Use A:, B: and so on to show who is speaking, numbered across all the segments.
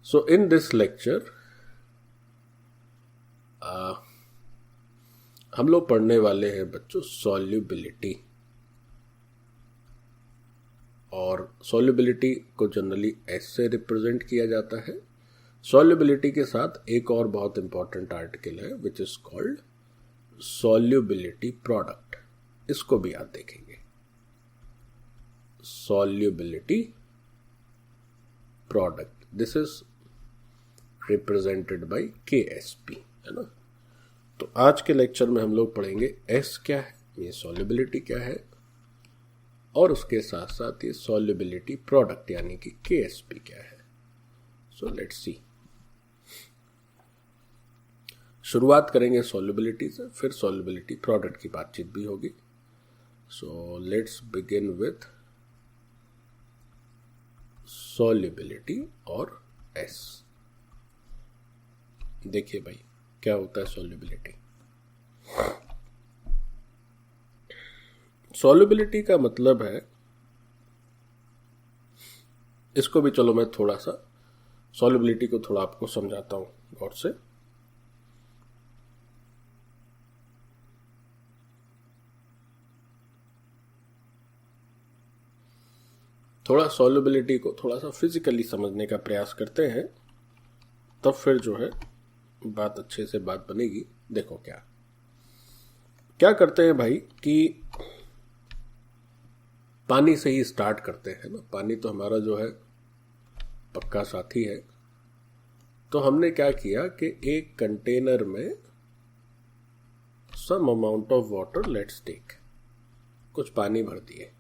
A: So in this lecture हम लोग पढ़ने वाले हैं बच्चों सॉल्युबिलिटी। और सॉल्युबिलिटी को जनरली एस से रिप्रेजेंट किया जाता है। सॉल्युबिलिटी के साथ एक और बहुत इंपॉर्टेंट आर्टिकल है विच इज कॉल्ड सॉल्युबिलिटी प्रोडक्ट। इसको भी आप देखेंगे। Solubility product, this is represented by KSP, है ना। तो आज के लेक्चर में हम लोग पढ़ेंगे एस क्या है, ये सॉल्युबिलिटी क्या है, और उसके साथ साथ ये सॉल्युबिलिटी प्रोडक्ट यानी कि KSP क्या है। So let's see. शुरुआत करेंगे सॉल्युबिलिटी से, फिर सॉल्युबिलिटी प्रोडक्ट की बातचीत भी होगी। So let's begin with solubility और एस। देखिए भाई क्या होता है सॉल्युबिलिटी। सॉल्युबिलिटी का मतलब है, इसको भी चलो मैं थोड़ा सा सॉल्युबिलिटी को थोड़ा आपको समझाता हूं गौर से। थोड़ा सॉल्युबिलिटी को थोड़ा सा फिजिकली समझने का प्रयास करते हैं, तब फिर जो है बात अच्छे से बात बनेगी। देखो क्या क्या करते हैं भाई कि पानी से ही स्टार्ट करते हैं ना। पानी तो हमारा जो है पक्का साथी है। तो हमने क्या किया कि एक कंटेनर में some amount of water, let's take, कुछ पानी भर दिए,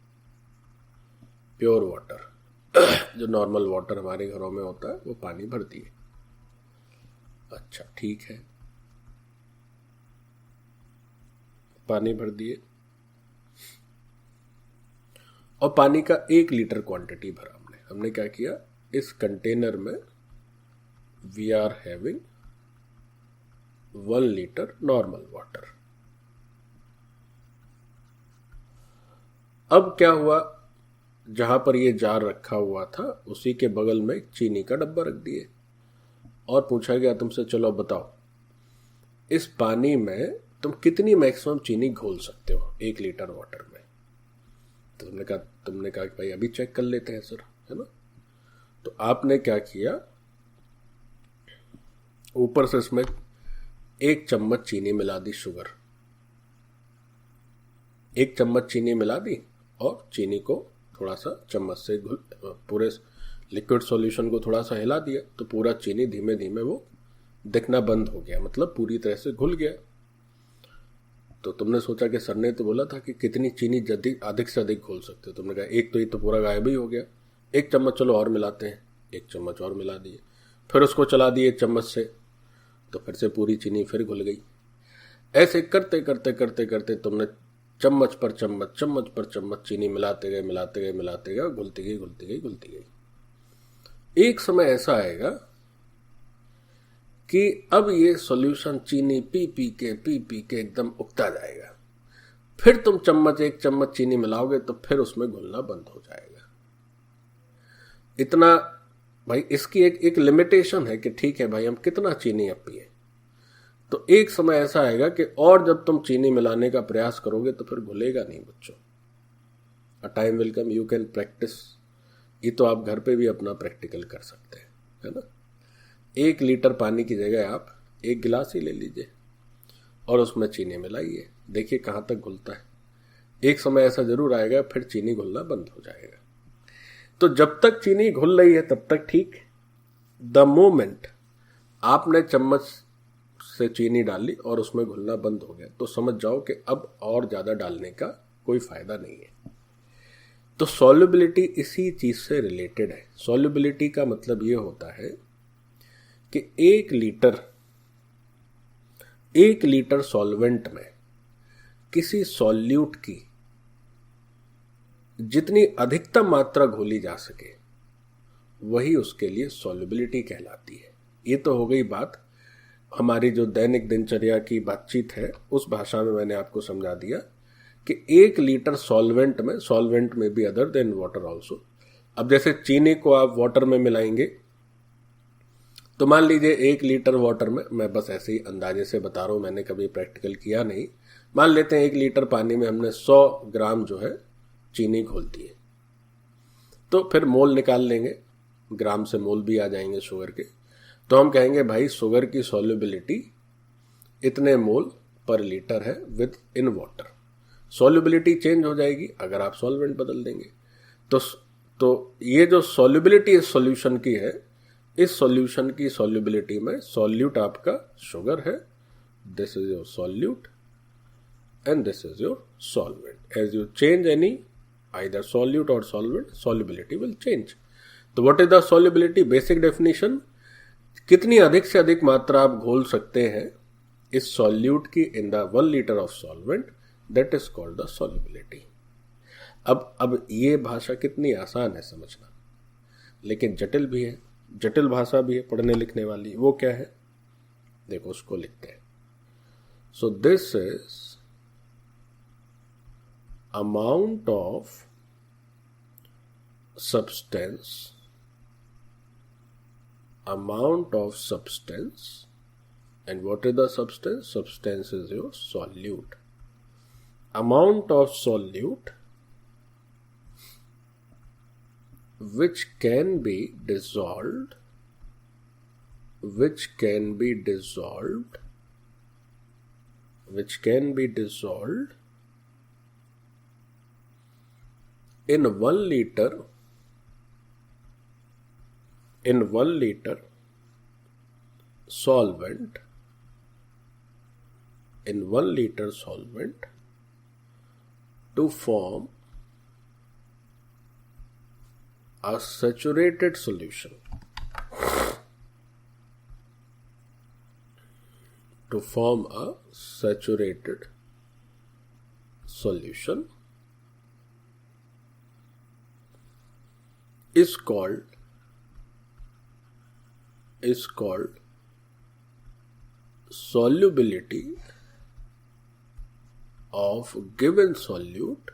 A: प्योर वाटर जो नॉर्मल वाटर हमारे घरों में होता है वो पानी भर दिए। अच्छा ठीक है, पानी भर दिए और पानी का 1 लीटर क्वांटिटी भरा हमने क्या किया, इस कंटेनर में we are having 1 litre normal water. अब क्या हुआ, जहां पर ये जार रखा हुआ था उसी के बगल में चीनी का डब्बा रख दिए और पूछा गया तुमसे, चलो बताओ इस पानी में तुम कितनी मैक्सिमम चीनी घोल सकते हो 1 लीटर वाटर में। तो तुमने कहा कि भाई अभी चेक कर लेते हैं सर, है ना। तो आपने क्या किया, ऊपर से इसमें 1 चम्मच चीनी मिला दी, शुगर 1 चम्मच चीनी मिला दी और चीनी को थोड़ा सा चम्मच से पूरे लिक्विड सॉल्यूशन को थोड़ा सा हिला दिया, तो पूरा चीनी धीमे धीमे वो दिखना बंद हो गया, मतलब पूरी तरह से घुल गया। तो तुमने सोचा कि सर ने तो बोला था कि कितनी चीनी अधिक से अधिक घोल सकते हो। तुमने कहा एक तो ये तो पूरा गायब ही हो गया, 1 चम्मच चलो और मिलाते हैं, 1 चम्मच और मिला दिए, फिर उसको चला दिए 1 चम्मच से, तो फिर से पूरी चीनी फिर घुल गई। ऐसे करते करते करते करते तुमने चम्मच पर चम्मच चीनी मिलाते गए, घुलती गई। एक समय ऐसा आएगा कि अब ये सॉल्यूशन चीनी पी पी के एकदम उगता जाएगा। फिर तुम 1 चम्मच चीनी मिलाओगे तो फिर उसमें घुलना बंद हो जाएगा। इतना भाई, इसकी एक लिमिटेशन है कि ठीक है भाई हम कितना चीनी अब पिए। तो एक समय ऐसा आएगा कि और जब तुम चीनी मिलाने का प्रयास करोगे तो फिर घुलेगा नहीं बच्चों। A time will come you can practice. ये तो आप घर पे भी अपना प्रैक्टिकल कर सकते हैं, है ना। 1 लीटर पानी की जगह आप 1 गिलास ही ले लीजिए और उसमें चीनी मिलाइए, देखिए कहाँ तक घुलता है। एक समय ऐसा जरूर आएगा फिर चीनी घुलना बंद हो जाएगा। तो जब तक चीनी घुल रही है तब तक ठीक। द मोमेंट आपने चम्मच से चीनी डाली और उसमें घुलना बंद हो गया, तो समझ जाओ कि अब और ज्यादा डालने का कोई फायदा नहीं है। तो सॉल्युबिलिटी इसी चीज से रिलेटेड है। सॉल्युबिलिटी का मतलब यह होता है कि 1 लीटर सॉल्वेंट में किसी सॉल्यूट की जितनी अधिकतम मात्रा घोली जा सके वही उसके लिए सॉल्युबिलिटी कहलाती है। ये तो हो गई बात हमारी जो दैनिक दिनचर्या की बातचीत है, उस भाषा में मैंने आपको समझा दिया कि 1 लीटर सॉल्वेंट में भी अदर देन वाटर ऑल्सो। अब जैसे चीनी को आप वाटर में मिलाएंगे तो मान लीजिए 1 लीटर वाटर में, मैं बस ऐसे ही अंदाजे से बता रहा हूं, मैंने कभी प्रैक्टिकल किया नहीं, मान लेते हैं 1 लीटर पानी में हमने 100 ग्राम जो है चीनी घोल दी है। तो फिर मोल निकाल लेंगे, ग्राम से मोल भी आ जाएंगे शुगर के। तो हम कहेंगे भाई शुगर की सॉल्युबिलिटी इतने मोल पर लीटर है with in water. Solubility change हो जाएगी अगर आप सॉल्वेंट बदल देंगे। तो ये जो सॉल्युबिलिटी इस सॉल्यूशन की है, इस सॉल्यूशन की सॉल्युबिलिटी में सॉल्यूट आपका शुगर है, this is your solute and this is your solvent. As you change any either solute और सॉल्वेंट, सॉल्युबिलिटी विल चेंज। तो what is the solubility? Basic definition, कितनी अधिक से अधिक मात्रा आप घोल सकते हैं इस सॉल्यूट की in the 1 litre of solvent, that is called the solubility. अब ये भाषा कितनी आसान है समझना, लेकिन जटिल भी है, जटिल भाषा भी है पढ़ने लिखने वाली। वो क्या है देखो, उसको लिखते हैं। So this is amount of substance, amount of substance, and what is the substance? Substance is your solute. Amount of solute which can be dissolved, which can be dissolved, which can be dissolved in 1 liter, in 1 liter solvent, in 1 liter solvent to form a saturated solution, to form a saturated solution is called solubility of given solute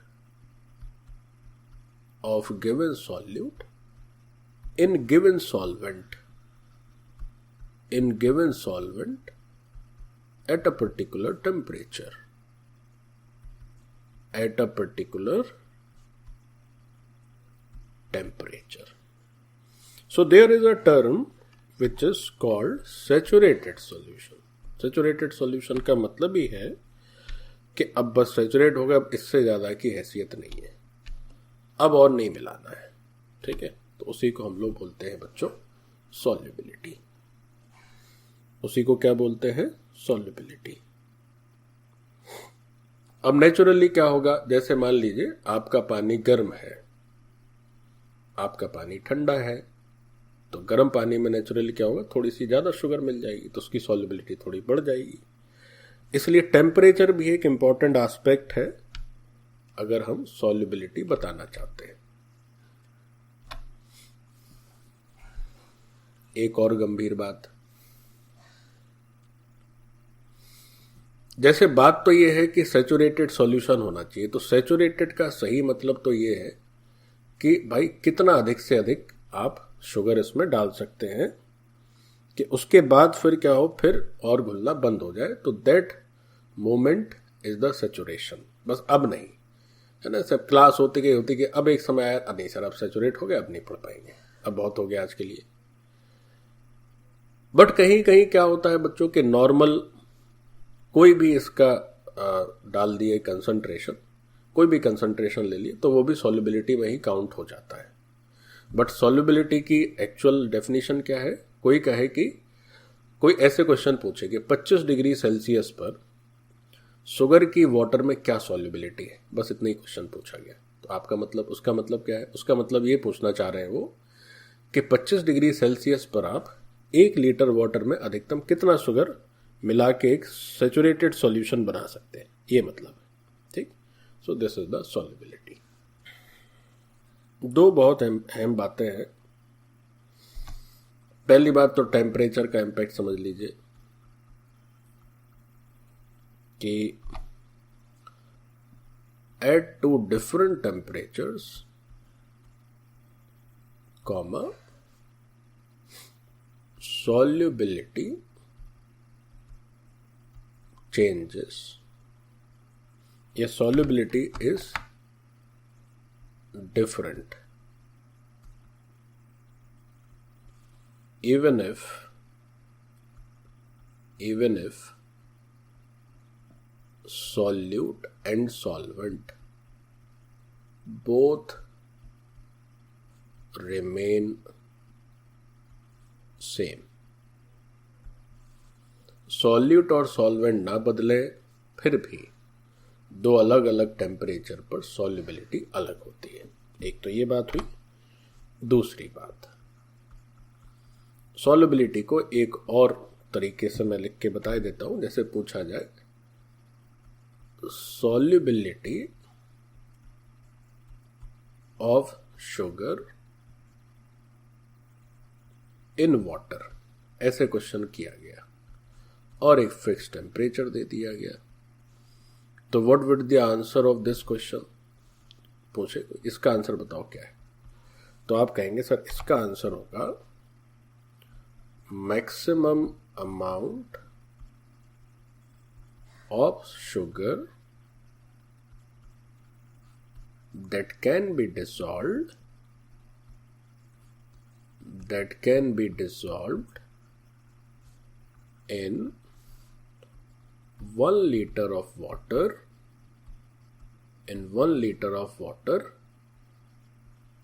A: in given solvent at a particular temperature, at a particular temperature. So there is a term which is called saturated solution. Saturated solution का मतलब ही है कि अब बस saturate हो गया, अब इससे ज्यादा की हैसियत नहीं है, अब और नहीं मिलाना है, ठीक है। तो उसी को हम लोग बोलते हैं बच्चों सॉल्युबिलिटी। उसी को क्या बोलते हैं? सॉल्युबिलिटी। अब नेचुरली क्या होगा, जैसे मान लीजिए आपका पानी गर्म है, आपका पानी ठंडा है, तो गर्म पानी में नेचुरली क्या होगा, थोड़ी सी ज्यादा शुगर मिल जाएगी, तो उसकी सॉल्युबिलिटी थोड़ी बढ़ जाएगी। इसलिए टेम्परेचर भी एक इंपॉर्टेंट एस्पेक्ट है अगर हम सॉल्युबिलिटी बताना चाहते हैं। एक और गंभीर बात, जैसे बात तो ये है कि सैचुरेटेड सॉल्यूशन होना चाहिए, तो सैचुरेटेड का सही मतलब तो ये है कि भाई कितना अधिक से अधिक आप शुगर इसमें डाल सकते हैं कि उसके बाद फिर क्या हो, फिर और घुलना बंद हो जाए, तो that moment is the saturation. बस अब नहीं है ना, सब क्लास होती गई, अब एक समय आया, नहीं सर अब सैचुरेट हो गया, अब नहीं पढ़ पाएंगे, अब बहुत हो गया आज के लिए। बट कहीं कहीं क्या होता है बच्चों के, नॉर्मल कोई भी इसका डाल दिए कंसंट्रेशन, कोई भी कंसंट्रेशन ले लिए, तो वो भी सॉल्युबिलिटी में ही काउंट हो जाता है। बट सॉल्युबिलिटी की एक्चुअल डेफिनेशन क्या है? कोई कहे कि कोई ऐसे क्वेश्चन पूछे कि 25 डिग्री सेल्सियस पर शुगर की वाटर में क्या सॉल्युबिलिटी है, बस इतना ही क्वेश्चन पूछा गया, तो आपका मतलब, उसका मतलब क्या है? उसका मतलब ये पूछना चाह रहे हैं वो कि 25 डिग्री सेल्सियस पर आप 1 लीटर वाटर में अधिकतम कितना शुगर मिला के एक सैचुरेटेड सॉल्यूशन बना सकते हैं, ये मतलब है, ठीक। सो दिस इज द सॉल्युबिलिटी। दो बहुत अहम बातें हैं। पहली बात तो टेम्परेचर का इम्पैक्ट समझ लीजिए कि at two different temperatures solubility changes. Yes, solubility is different. Even if solute and solvent both remain same. Solute और सॉल्वेंट ना बदले फिर भी दो अलग अलग टेम्परेचर पर सॉल्युबिलिटी अलग होती है। एक तो ये बात हुई। दूसरी बात, सॉल्युबिलिटी को एक और तरीके से मैं लिख के बता देता हूं। जैसे पूछा जाए solubility of sugar in water, ऐसे क्वेश्चन किया गया और एक फिक्स टेम्परेचर दे दिया गया, तो what would the answer of this question? पूछे इसका आंसर बताओ क्या है, तो आप कहेंगे सर इसका आंसर होगा maximum amount of sugar that can be dissolved in 1 liter of water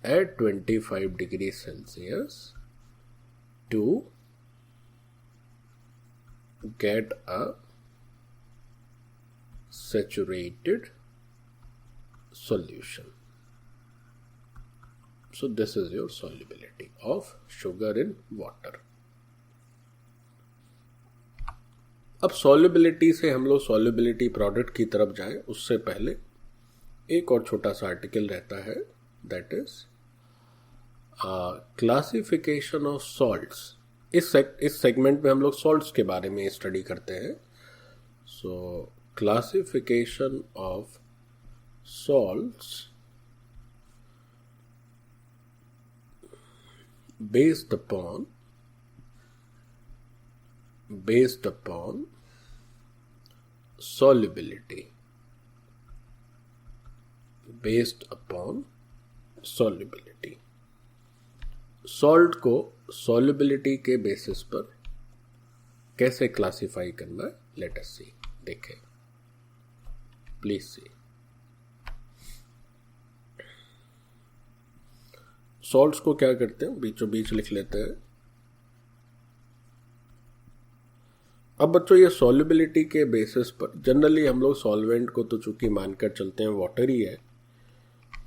A: at 25 degrees Celsius to get a saturated solution. So this is your solubility of sugar in water. अब solubility से हम लोग solubility product की तरफ जाएं, उससे पहले एक और छोटा सा आर्टिकल रहता है, that is classification of salts. इस सेगमेंट में हम लोग salts के बारे में स्टडी करते हैं। So classification of salts based upon solubility. Salt को सॉल्युबिलिटी के बेसिस पर कैसे क्लासिफाई करना है, लेट अस सी। देखें, प्लीज सी। सॉल्ट्स को क्या करते हैं, बीचों बीच लिख लेते हैं। अब बच्चों ये सॉल्युबिलिटी के बेसिस पर जनरली हम लोग सॉल्वेंट को तो चूंकि मानकर चलते हैं वाटर ही है,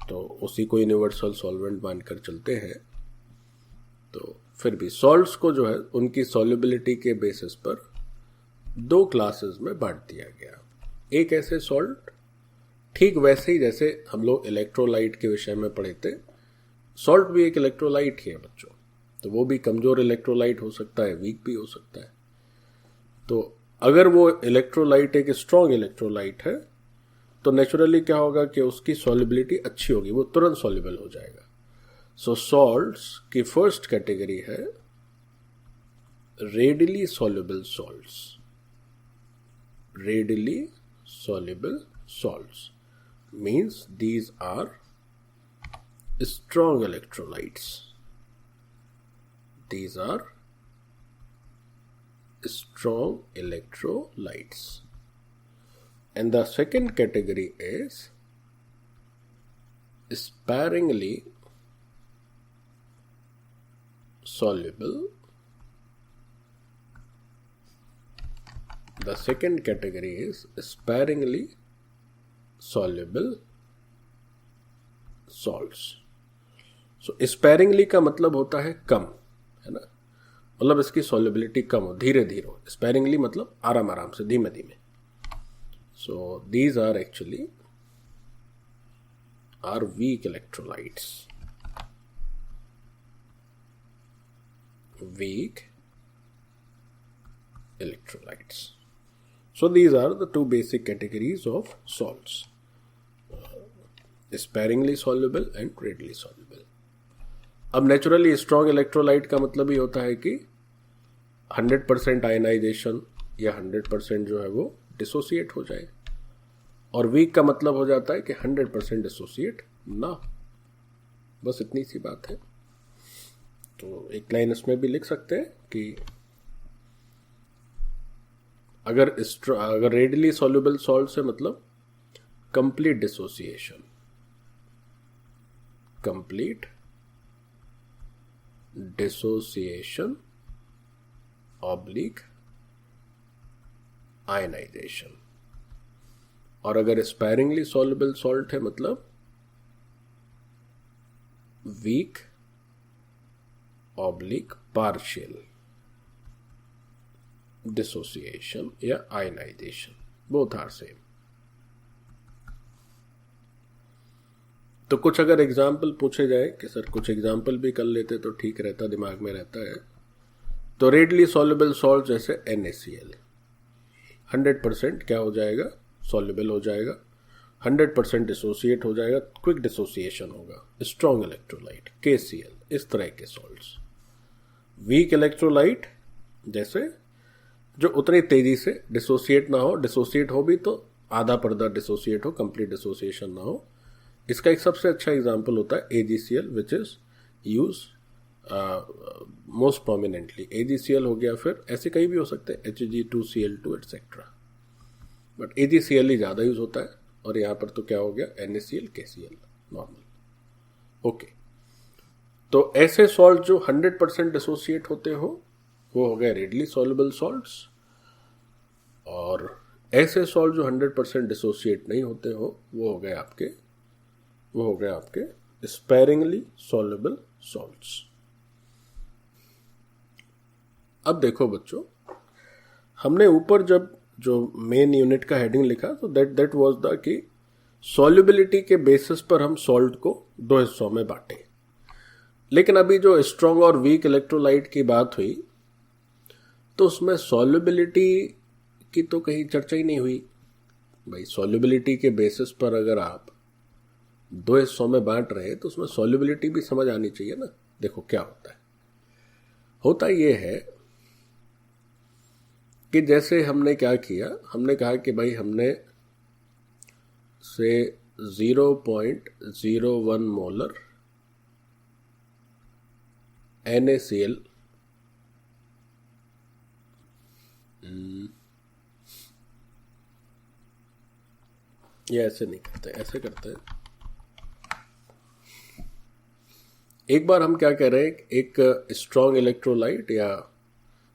A: तो उसी को यूनिवर्सल सॉल्वेंट मानकर चलते हैं। तो फिर भी सॉल्ट्स को जो है उनकी सॉल्युबिलिटी के बेसिस पर दो क्लासेस में बांट दिया गया। एक ऐसे सॉल्ट, ठीक वैसे ही जैसे हम लोग इलेक्ट्रोलाइट के विषय में पढ़े थे, सॉल्ट भी एक इलेक्ट्रोलाइट ही है बच्चों। तो वो भी कमजोर इलेक्ट्रोलाइट हो सकता है, वीक भी हो सकता है। तो अगर वो इलेक्ट्रोलाइट एक स्ट्रॉन्ग इलेक्ट्रोलाइट है तो नेचुरली क्या होगा कि उसकी सॉल्युबिलिटी अच्छी होगी, वो तुरंत सॉल्युबल हो जाएगा। सो सॉल्ट्स की फर्स्ट कैटेगरी है readily soluble salts. Readily soluble salts means these are strong electrolytes. These are strong electrolytes. And the second category is sparingly soluble. The second category is sparingly soluble salts. So sparingly का मतलब होता है कम, है ना, मतलब इसकी solubility कम हो, धीरे धीरे हो। sparingly मतलब आराम आराम से, धीमे धीमे। So these are actually are weak electrolytes. Weak electrolytes. So these are the two basic categories of salts. Sparingly soluble and readily soluble. अब नेचुरली स्ट्रॉन्ग इलेक्ट्रोलाइट का मतलब ही होता है कि 100% आयनाइजेशन या 100% जो है वो डिसोसिएट हो जाए, और वीक का मतलब हो जाता है कि 100% डिसोसिएट ना। बस इतनी सी बात है। तो एक लाइन इसमें भी लिख सकते हैं कि अगर रेडिली सॉल्युबल सॉल्ट से मतलब complete dissociation, complete dissociation oblique ionization, और अगर स्पैरिंगली सॉल्युबल सॉल्ट है मतलब वीक ऑब्लिक पार्शियल डिसोसिएशन या आयनाइजेशन, बोथ आर सेम। तो कुछ अगर एग्जाम्पल पूछे जाए कि सर कुछ एग्जाम्पल भी कर लेते तो ठीक रहता, दिमाग में रहता है। तो रेडली सॉल्युबल सॉल्ट जैसे NaCl 100% क्या हो जाएगा, सॉल्युबल हो जाएगा, 100% डिसोसिएट हो जाएगा, क्विक डिसोसिएशन होगा। स्ट्रॉन्ग इलेक्ट्रोलाइट KCl, इस तरह के सॉल्ट्स। वीक इलेक्ट्रोलाइट जैसे जो उतनी तेजी से डिसोसिएट ना हो, डिसोसिएट हो भी तो आधा पर्दा डिसोसिएट हो, कंप्लीट डिसोसिएशन ना हो। इसका एक सबसे अच्छा एग्जांपल होता है AgCl, which is use most prominently. AgCl हो गया, फिर ऐसे कई भी हो सकते हैं, Hg2Cl2 एटसेट्रा, बट AgCl ही ज़्यादा यूज होता है। और यहाँ पर तो क्या हो गया, NaCl KCl नॉर्मल। ओके, तो ऐसे सॉल्ट जो 100% डिसोसिएट होते हो वो हो गए रेडली सॉल्युबल सॉल्ट्स, और ऐसे सॉल्ट जो 100% डिसोसिएट नहीं होते हो वो हो गए आपके स्पैरिंगली सॉल्युबल सॉल्ट्स। अब देखो बच्चों, हमने ऊपर जब जो मेन यूनिट का हेडिंग लिखा तो दैट वाज द कि सॉल्युबिलिटी के बेसिस पर हम सॉल्ट को दो हिस्सों में बांटे। लेकिन अभी जो स्ट्रॉन्ग और वीक इलेक्ट्रोलाइट की बात हुई तो उसमें सॉल्युबिलिटी की तो कहीं चर्चा ही नहीं हुई। भाई सॉल्युबिलिटी के बेसिस पर अगर आप दो हिस्सों में बांट रहे तो उसमें सॉल्युबिलिटी भी समझ आनी चाहिए ना। देखो क्या होता ये है कि जैसे हमने क्या किया, हमने कहा कि भाई हमने से 0.01 मोलर NaCl ये ऐसे नहीं करते, ऐसे करते हैं। एक बार हम क्या कह रहे हैं, एक स्ट्रॉन्ग इलेक्ट्रोलाइट या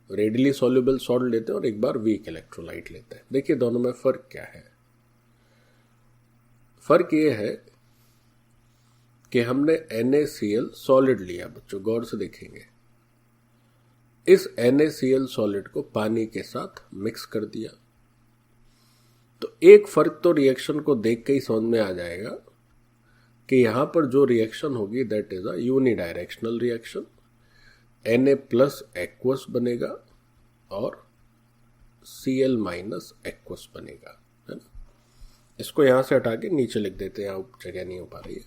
A: रेडिली सॉल्युबल सॉल्ट लेते हैं और एक बार वीक इलेक्ट्रोलाइट लेते हैं। देखिए दोनों में फर्क क्या है। फर्क ये है कि हमने NaCl सॉलिड लिया, बच्चों गौर से देखेंगे, इस NaCl सॉलिड को पानी के साथ मिक्स कर दिया। तो एक फर्क तो रिएक्शन को देख के ही समझ में आ जाएगा कि यहां पर जो रिएक्शन होगी that is a unidirectional reaction. Na plus aqueous बनेगा और Cl माइनस एक्वस बनेगा, है ना। इसको यहां से हटा के नीचे लिख देते हैं, यहां जगह नहीं हो पा रही है।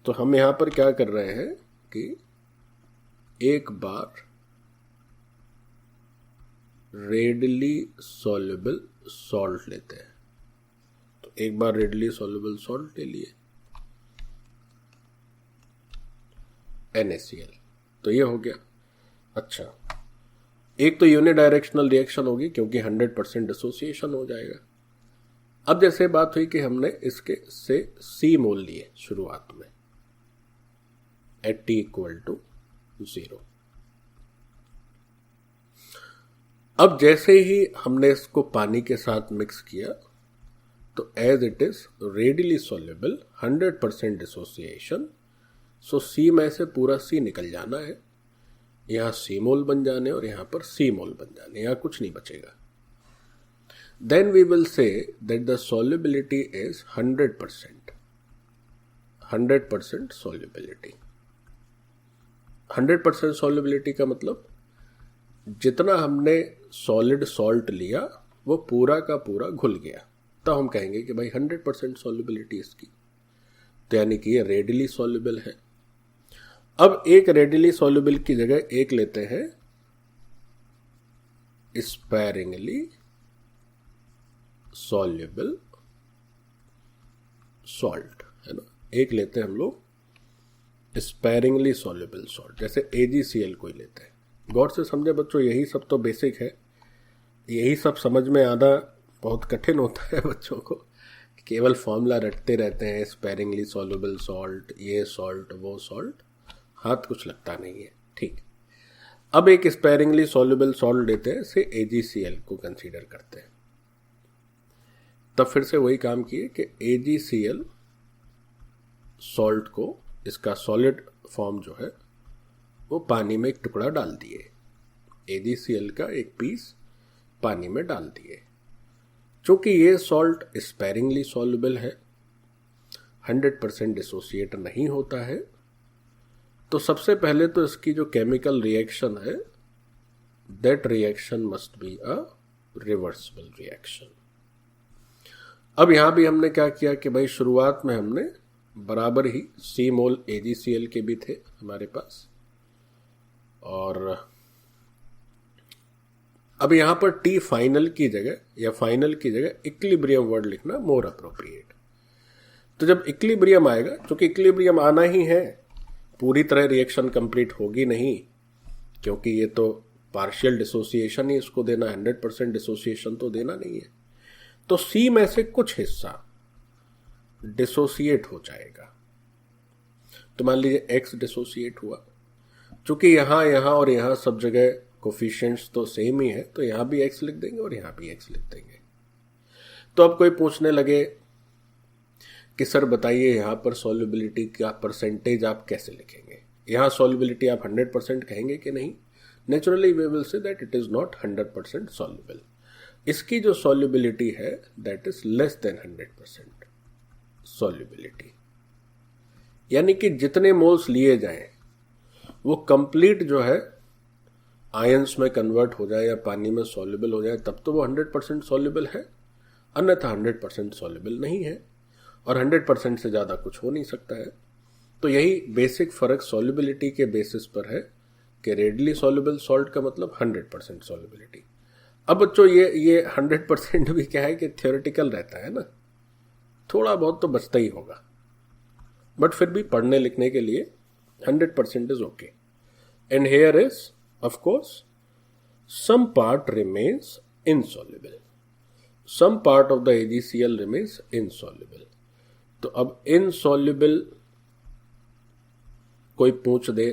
A: तो हम यहां पर क्या कर रहे हैं कि एक बार रेडली सॉल्युबल सॉल्ट लेते हैं। तो एक बार रेडली सॉल्युबल सॉल्ट ले लिए NaCl, तो ये हो गया। अच्छा, एक तो यूनिडायरेक्शनल रिएक्शन होगी क्योंकि 100% डिसोसिएशन हो जाएगा। अब जैसे बात हुई कि हमने इसके से C मोल लिए शुरुआत में एट T इक्वल टू 0। अब जैसे ही हमने इसको पानी के साथ मिक्स किया तो as it is readily soluble 100% dissociation, so C में से पूरा C निकल जाना है, यहां C मोल बन जाने और यहां पर C मोल बन जाने, यहां कुछ नहीं बचेगा। Then we will say that the solubility is 100% solubility. 100% solubility का मतलब जितना हमने सॉलिड सॉल्ट लिया वो पूरा का पूरा घुल गया, तो हम कहेंगे कि भाई 100% सॉल्युबिलिटी इसकी, तो यानी कि ये रेडिली सॉल्युबल है। अब एक रेडिली सॉल्युबल की जगह एक लेते हैं स्पेरिंगली सॉल्युबल सॉल्ट, है ना। एक लेते हैं हम लोग स्पेरिंगली सॉल्युबल सॉल्ट, जैसे AgCl कोई लेते हैं। गौर से समझे बच्चों, यही सब तो बेसिक है, यही सब समझ में आना बहुत कठिन होता है बच्चों को। केवल फॉर्मूला रटते रहते हैं, स्पेरिंगली सॉल्युबल सॉल्ट, ये सॉल्ट वो सॉल्ट, हाथ कुछ लगता नहीं है। ठीक, अब एक स्पेरिंगली सॉल्युबल सॉल्ट लेते हैं, से AgCl को कंसीडर करते हैं। तब फिर से वही काम किए कि AgCl सॉल्ट को, इसका सॉलिड फॉर्म जो है वो पानी में एक टुकड़ा डाल दिए, AgCl का एक पीस पानी में डाल दिए। चूंकि ये सॉल्ट स्पेरिंगली सॉल्युबल है, 100% डिसोसिएट नहीं होता है, तो सबसे पहले तो इसकी जो केमिकल रिएक्शन है, that reaction must be a reversible reaction. अब यहां भी हमने क्या किया कि भाई शुरुआत में हमने बराबर ही C मोल AgCl के भी थे हमारे पास, और अब यहां पर T फाइनल की जगह या फाइनल की जगह इक्विलिब्रियम वर्ड लिखना मोर अप्रोप्रिएट। तो जब इक्विलिब्रियम आएगा, क्योंकि इक्विलिब्रियम आना ही है, पूरी तरह रिएक्शन कंप्लीट होगी नहीं, क्योंकि ये तो पार्शियल डिसोसिएशन ही इसको देना, 100% डिसोसिएशन तो देना नहीं है। तो C में से कुछ हिस्सा डिसोसिएट हो जाएगा। तो मान लीजिए X डिसोसिएट हुआ, चूंकि यहां और यहां सब जगह कोफिशिएंट्स तो सेम ही है, तो यहां भी X लिख देंगे और यहां भी X लिख देंगे। तो अब कोई पूछने लगे कि सर बताइए यहां पर सॉल्युबिलिटी का परसेंटेज आप कैसे लिखेंगे, यहां सॉल्युबिलिटी आप 100% कहेंगे कि नहीं? Naturally we will say that it is not 100% soluble. इसकी जो सॉल्युबिलिटी है that is less than 100% solubility, यानी कि जितने मोल्स लिए जाएं वो कंप्लीट जो है आयंस में कन्वर्ट हो जाए या पानी में सॉल्युबल हो जाए, तब तो वो 100% सॉल्युबल है, अन्यथा 100% सॉल्युबल नहीं है, और 100% से ज्यादा कुछ हो नहीं सकता है। तो यही बेसिक फर्क सॉल्युबिलिटी के बेसिस पर है कि रेडली सॉल्युबल सॉल्ट का मतलब 100% सॉल्युबिलिटी। अब बच्चों ये 100% भी क्या है कि थियोरेटिकल रहता है ना, थोड़ा बहुत तो बचता ही होगा, बट फिर भी पढ़ने लिखने के लिए 100% is okay. And here is of course some part remains insoluble, some part of the AgCl remains insoluble. तो अब इनसॉल्युबल कोई पूछ दे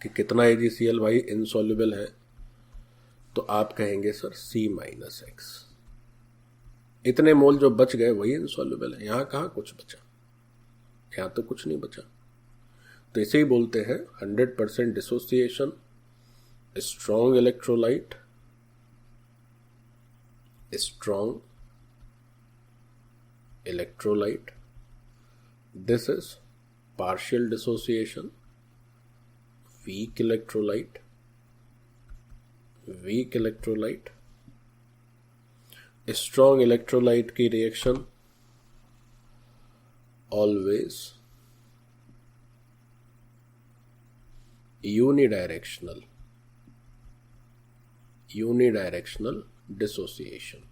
A: कि कितना AgCl भाई इनसॉल्युबल है, तो आप कहेंगे सर C-X, इतने मोल जो बच गए वही इनसॉल्युबल है, यहां कहां कुछ बचा, यहां तो कुछ नहीं बचा। तो इसे ही बोलते हैं 100% dissociation, strong electrolyte, strong electrolyte, this is partial dissociation, weak electrolyte, weak electrolyte. Strong electrolyte की reaction always unidirectional, unidirectional dissociation,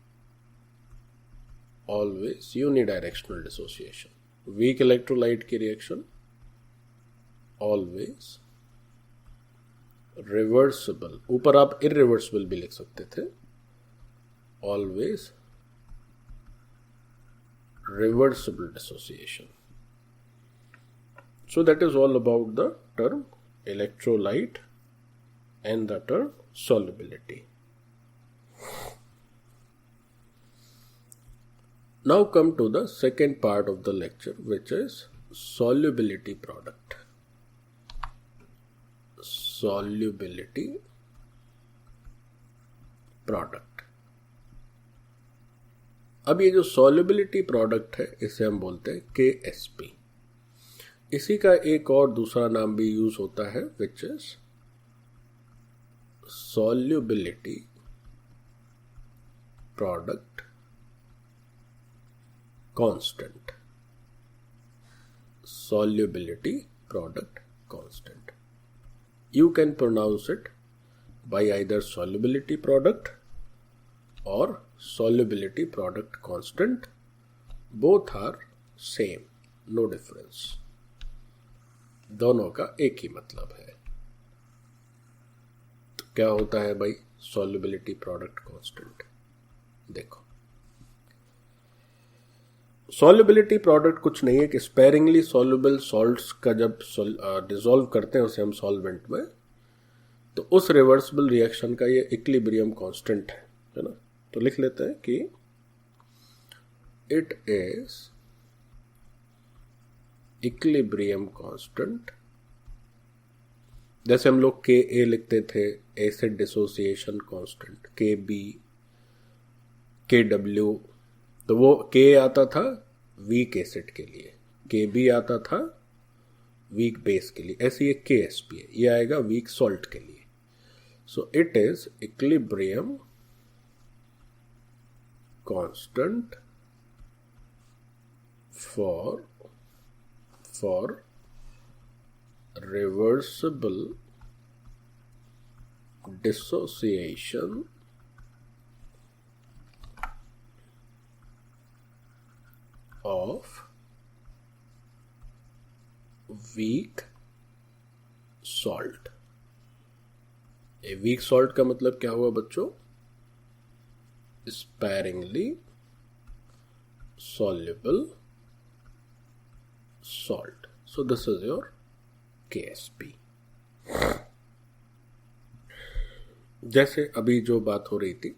A: always unidirectional dissociation. Weak electrolyte की रिएक्शन ऑलवेज रिवर्सिबल, ऊपर आप इरिवर्सिबल भी लिख सकते थे, always reversible dissociation. So that is all about the term electrolyte and the term solubility. Now come to the second part of the lecture, which is solubility product. Solubility product. अब ये जो solubility product है इसे हम बोलते हैं KSP। इसी का एक और दूसरा नाम भी यूज होता है, which is solubility product constant, solubility product constant. You can pronounce it by either solubility product or solubility product constant. Both are same, no difference. दोनों का एक ही मतलब है। तो क्या होता है भाई solubility product constant? देखो, सॉल्युबिलिटी प्रोडक्ट कुछ नहीं है कि स्पेरिंगली सॉल्युबल सॉल्ट्स का जब डिसॉल्व करते हैं उसे हम सॉल्वेंट में, तो उस रिवर्सिबल रिएक्शन का ये इक्विलिब्रियम कांस्टेंट है ना। तो लिख लेते हैं कि इट इज इक्विलिब्रियम कांस्टेंट। जैसे हम लोग के ए लिखते थे एसिड डिसोसिएशन कांस्टेंट, के बी, के डब्ल्यू, तो वो के आता था वीक एसिड के लिए, के बी आता था वीक बेस के लिए, ऐसे ये के एस पी है, ये आएगा वीक सॉल्ट के लिए। So it is equilibrium constant for reversible dissociation of weak salt। A weak salt का मतलब क्या हुआ बच्चों? Sparingly soluble salt। so this is your KSP। जैसे अभी जो बात हो रही थी,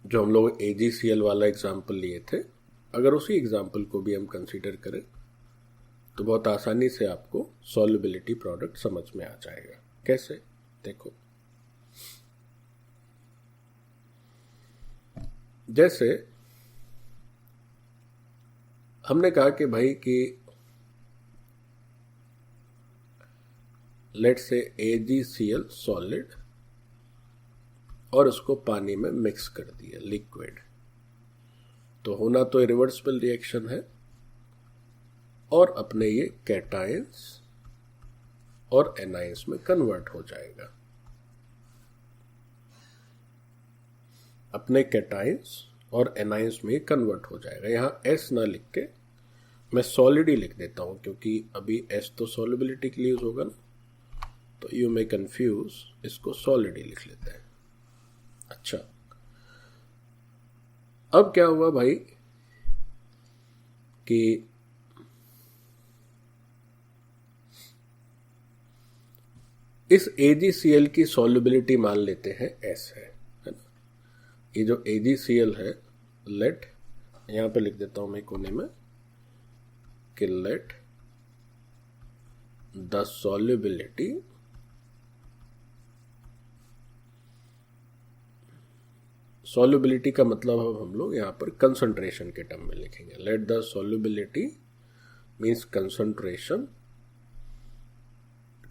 A: जो हम लोग AgCl वाला एग्जाम्पल लिए थे, अगर उसी एग्जाम्पल को भी हम कंसीडर करें तो बहुत आसानी से आपको सॉल्युबिलिटी प्रोडक्ट समझ में आ जाएगा। कैसे? देखो, जैसे हमने कहा कि भाई कि लेट्स से AgCl सॉलिड और उसको पानी में मिक्स कर दिया लिक्विड, तो होना तो रिवर्सिबल रिएक्शन है और अपने ये कैटायंस और एनायंस में कन्वर्ट हो जाएगा। अपने कैटायंस और एनायंस में कन्वर्ट हो जाएगा। यहां एस ना लिख के मैं सॉलिड ही लिख देता हूं, क्योंकि अभी एस तो सॉल्युबिलिटी के लिए यूज होगा ना, तो यू मे कंफ्यूज, इसको सॉलिड ही लिख लेते हैं। अच्छा, अब क्या हुआ भाई कि इस AgCl की सॉल्युबिलिटी मान लेते हैं S है ना। ये जो AgCl है, लेट, यहां पे लिख देता हूं मैं कोने में कि लेट द सॉल्युबिलिटी सॉल्युबिलिटी का मतलब अब हम लोग यहाँ पर कंसंट्रेशन के टर्म में लिखेंगे। Let the solubility means concentration,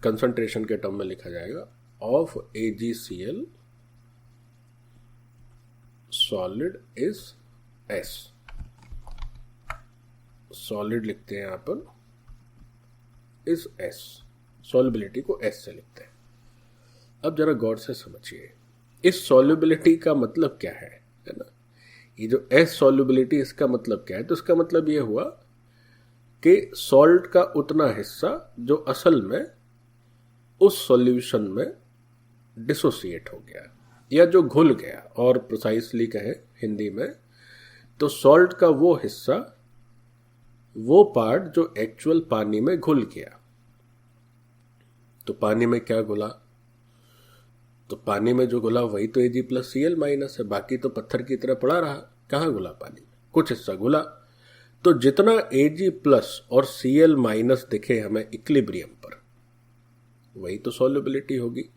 A: concentration के टर्म में लिखा जाएगा of AgCl solid is S। Solid लिखते हैं यहाँ पर इज S, सॉल्युबिलिटी को S से लिखते हैं। अब जरा गौर से समझिए, इस सॉल्युबिलिटी का मतलब क्या है ना। ये जो S सॉल्युबिलिटी, इसका मतलब क्या है? तो इसका मतलब ये हुआ कि सॉल्ट का उतना हिस्सा जो असल में उस सॉल्यूशन में डिसोसिएट हो गया या जो घुल गया, और प्रिसाइसली कहे हिंदी में तो सॉल्ट का वो हिस्सा, वो पार्ट जो एक्चुअल पानी में घुल गया। तो पानी में क्या घुला? तो पानी में जो घुला वही तो Ag+Cl- है, बाकी तो पत्थर की तरह पड़ा रहा। कहाँ घुला? पानी में कुछ हिस्सा घुला। तो जितना Ag+ और Cl- दिखे हमें इक्विलिब्रियम पर, वही तो सॉल्युबिलिटी होगी।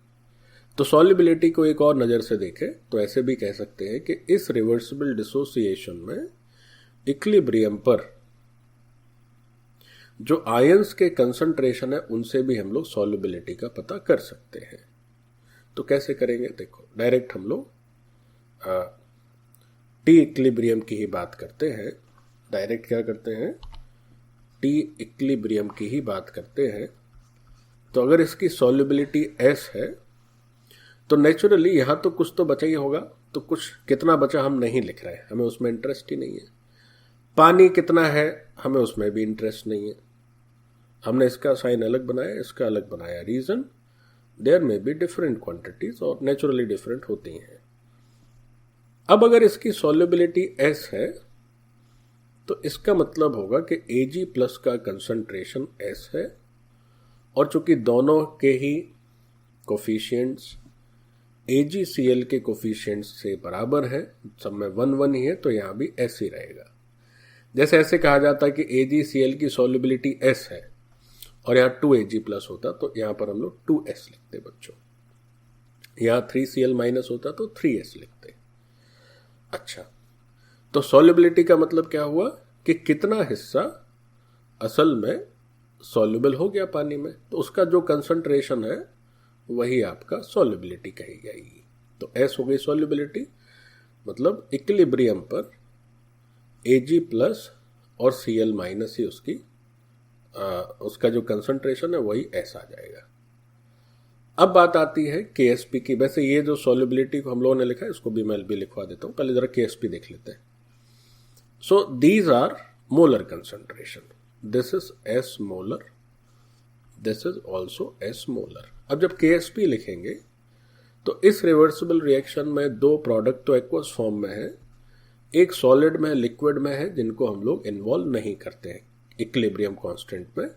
A: तो सॉल्युबिलिटी को एक और नजर से देखें तो ऐसे भी कह सकते हैं कि इस रिवर्सिबल डिसोसिएशन में इक्विलिब्रियम पर जो आयंस के कंसंट्रेशन है उनसे भी हम लोग सॉल्युबिलिटी का पता कर सकते हैं। तो कैसे करेंगे? देखो, डायरेक्ट हम लोग टी इक्विलिब्रियम की ही बात करते हैं। डायरेक्ट क्या करते हैं? टी इक्विलिब्रियम की ही बात करते हैं। तो अगर इसकी सॉल्युबिलिटी S है तो नेचुरली यहां तो कुछ तो बचा ही होगा, तो कुछ कितना बचा हम नहीं लिख रहे हैं, हमें उसमें इंटरेस्ट ही नहीं है। पानी कितना है हमें उसमें भी इंटरेस्ट नहीं है। हमने इसका साइन अलग बनाया, इसका अलग बनाया। रीजन, देयर में बी डिफरेंट क्वांटिटीज और नेचुरली डिफरेंट होती हैं। अब अगर इसकी सॉल्युबिलिटी S है तो इसका मतलब होगा कि Ag प्लस का कंसंट्रेशन S है, और चूंकि दोनों के ही कोफिशिएंट्स AgCl के कोफिशिएंट्स से बराबर है, सब में 1 1 ही है, तो यहां भी S ही रहेगा। जैसे ऐसे कहा जाता है कि AgCl की सॉल्युबिलिटी S है और यहाँ 2Ag प्लस होता तो यहाँ पर हम लोग 2S लिखते बच्चों, यहाँ 3Cl माइनस होता तो 3S लिखते। अच्छा, तो सॉल्युबिलिटी का मतलब क्या हुआ कि कितना हिस्सा असल में सॉल्युबल हो गया पानी में, तो उसका जो कंसंट्रेशन है वही आपका सॉल्युबिलिटी कही जाएगी। तो S हो गई सॉल्युबिलिटी, मतलब इक्विलिब्रियम पर Ag प्लस और Cl माइनस ही उसका जो कंसंट्रेशन है वही S आ जाएगा। अब बात आती है KSP की। वैसे ये जो सॉल्युबिलिटी को हम लोगों ने लिखा है इसको भी मैं भी लिखवा देता हूं, पहले जरा KSP देख लेते हैं। So these are molar concentration, this is S molar, this is also S molar. अब जब KSP लिखेंगे तो इस रिवर्सिबल रिएक्शन में दो प्रोडक्ट तो एक्वस फॉर्म में है, एक सॉलिड में लिक्विड में है, जिनको हम लोग इन्वॉल्व नहीं करते हैं इक्विलिब्रियम कांस्टेंट में।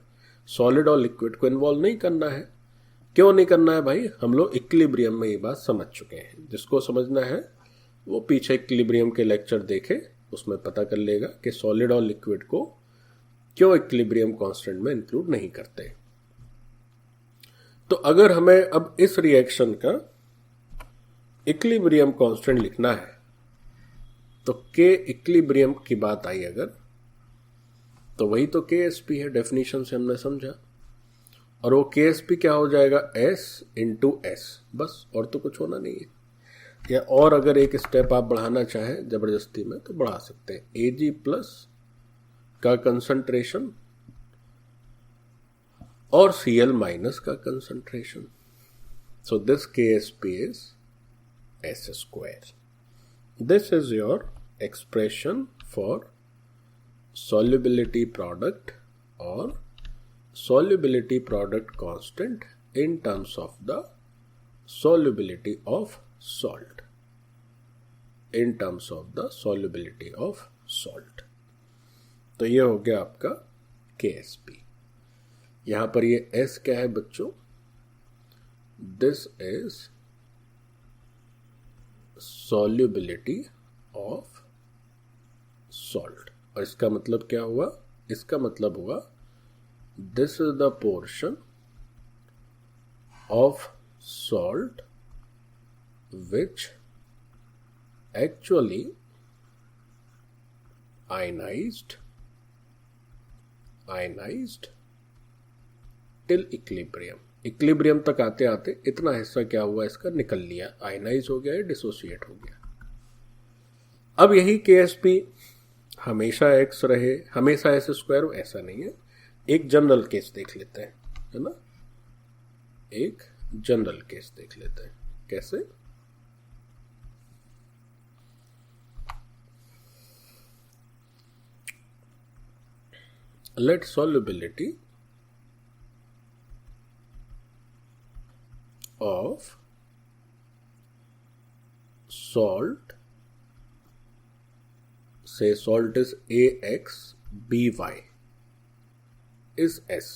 A: सॉलिड और लिक्विड को इन्वॉल्व नहीं करना है। क्यों नहीं करना है भाई, हम लोग इक्विलिब्रियम में ये बात समझ चुके हैं। जिसको समझना है वो पीछे इक्विलिब्रियम के लेक्चर देखे, उसमें पता कर लेगा कि सॉलिड और लिक्विड को क्यों इक्विलिब्रियम कांस्टेंट में इंक्लूड नहीं करते। तो अगर हमें अब इस रिएक्शन का इक्विलिब्रियम कांस्टेंट लिखना है तो के इक्विलिब्रियम की बात आई अगर, तो वही तो KSP है, डेफिनेशन से हमने समझा। और वो KSP क्या हो जाएगा, S इंटू S, बस, और तो कुछ होना नहीं है। या और अगर एक स्टेप आप बढ़ाना चाहें जबरदस्ती में तो बढ़ा सकते हैं, Ag प्लस का कंसंट्रेशन और Cl माइनस का concentration. So this KSP is S square. This is your expression for solubility product or solubility product constant in terms of the solubility of salt. In terms of the solubility of salt. तो ये हो गया आपका KSP। यहां पर ये S क्या है बच्चों, This is solubility of salt। और इसका मतलब क्या हुआ, इसका मतलब हुआ this is the portion of salt which actually ionized till equilibrium। Equilibrium तक आते आते इतना हिस्सा क्या हुआ, इसका निकल लिया, आयनाइज हो गया, डिसोसिएट हो गया। अब यही KSP हमेशा X रहे, हमेशा S स्क्वायर हो, ऐसा नहीं है। एक जनरल केस देख लेते हैं, है ना, एक जनरल केस देख लेते हैं। कैसे, let solubility of salt, say salt is AX, BY is S।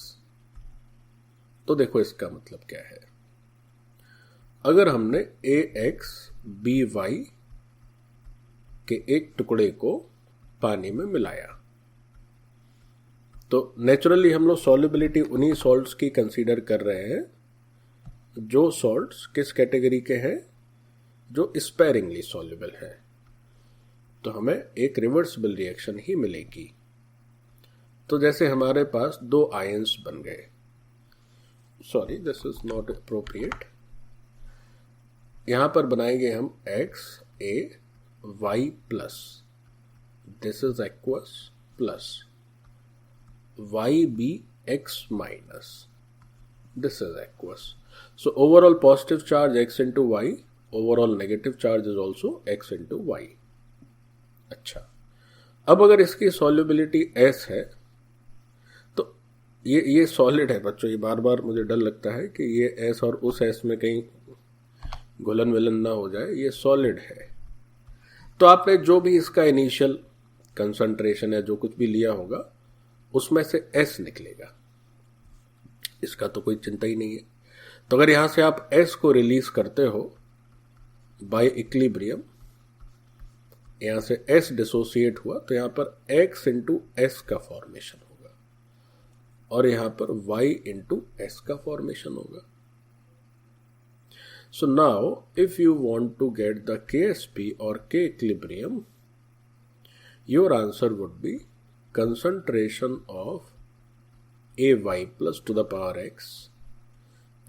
A: तो देखो इसका मतलब क्या है, अगर हमने AX BY के एक टुकड़े को पानी में मिलाया तो नेचुरली हम लोग सॉल्युबिलिटी उन्हीं सॉल्ट्स की कंसीडर कर रहे हैं जो सॉल्ट्स किस कैटेगरी के हैं, जो स्पेरिंगली सॉल्युबल है। तो हमें एक रिवर्सिबल रिएक्शन ही मिलेगी। तो जैसे हमारे पास दो आयंस बन गए, sorry this is not appropriate, यहां पर बनाएंगे हम XaY plus, this is aqueous, plus YbX minus, this is aqueous. So overall positive charge x into y, overall negative charge is also x into y. अच्छा, अब अगर इसकी solubility s है तो ये सॉलिड है बच्चों। ये बार बार मुझे डर लगता है कि ये s और उस s में कहीं घुलन विलन ना हो जाए। ये सॉलिड है तो आपने जो भी इसका इनिशियल कंसंट्रेशन है, जो कुछ भी लिया होगा, उसमें से s निकलेगा। इसका तो कोई चिंता ही नहीं है। तो अगर यहां से आप s को रिलीज करते हो बाय इक्विलिब्रियम, यहां से s डिसोसिएट हुआ तो यहां पर x इंटू एस का फॉर्मेशन होगा और यहां पर y इंटू एस का फॉर्मेशन होगा। So now if you want to get the KSP or K equilibrium, your answer would be concentration of AY plus to the power x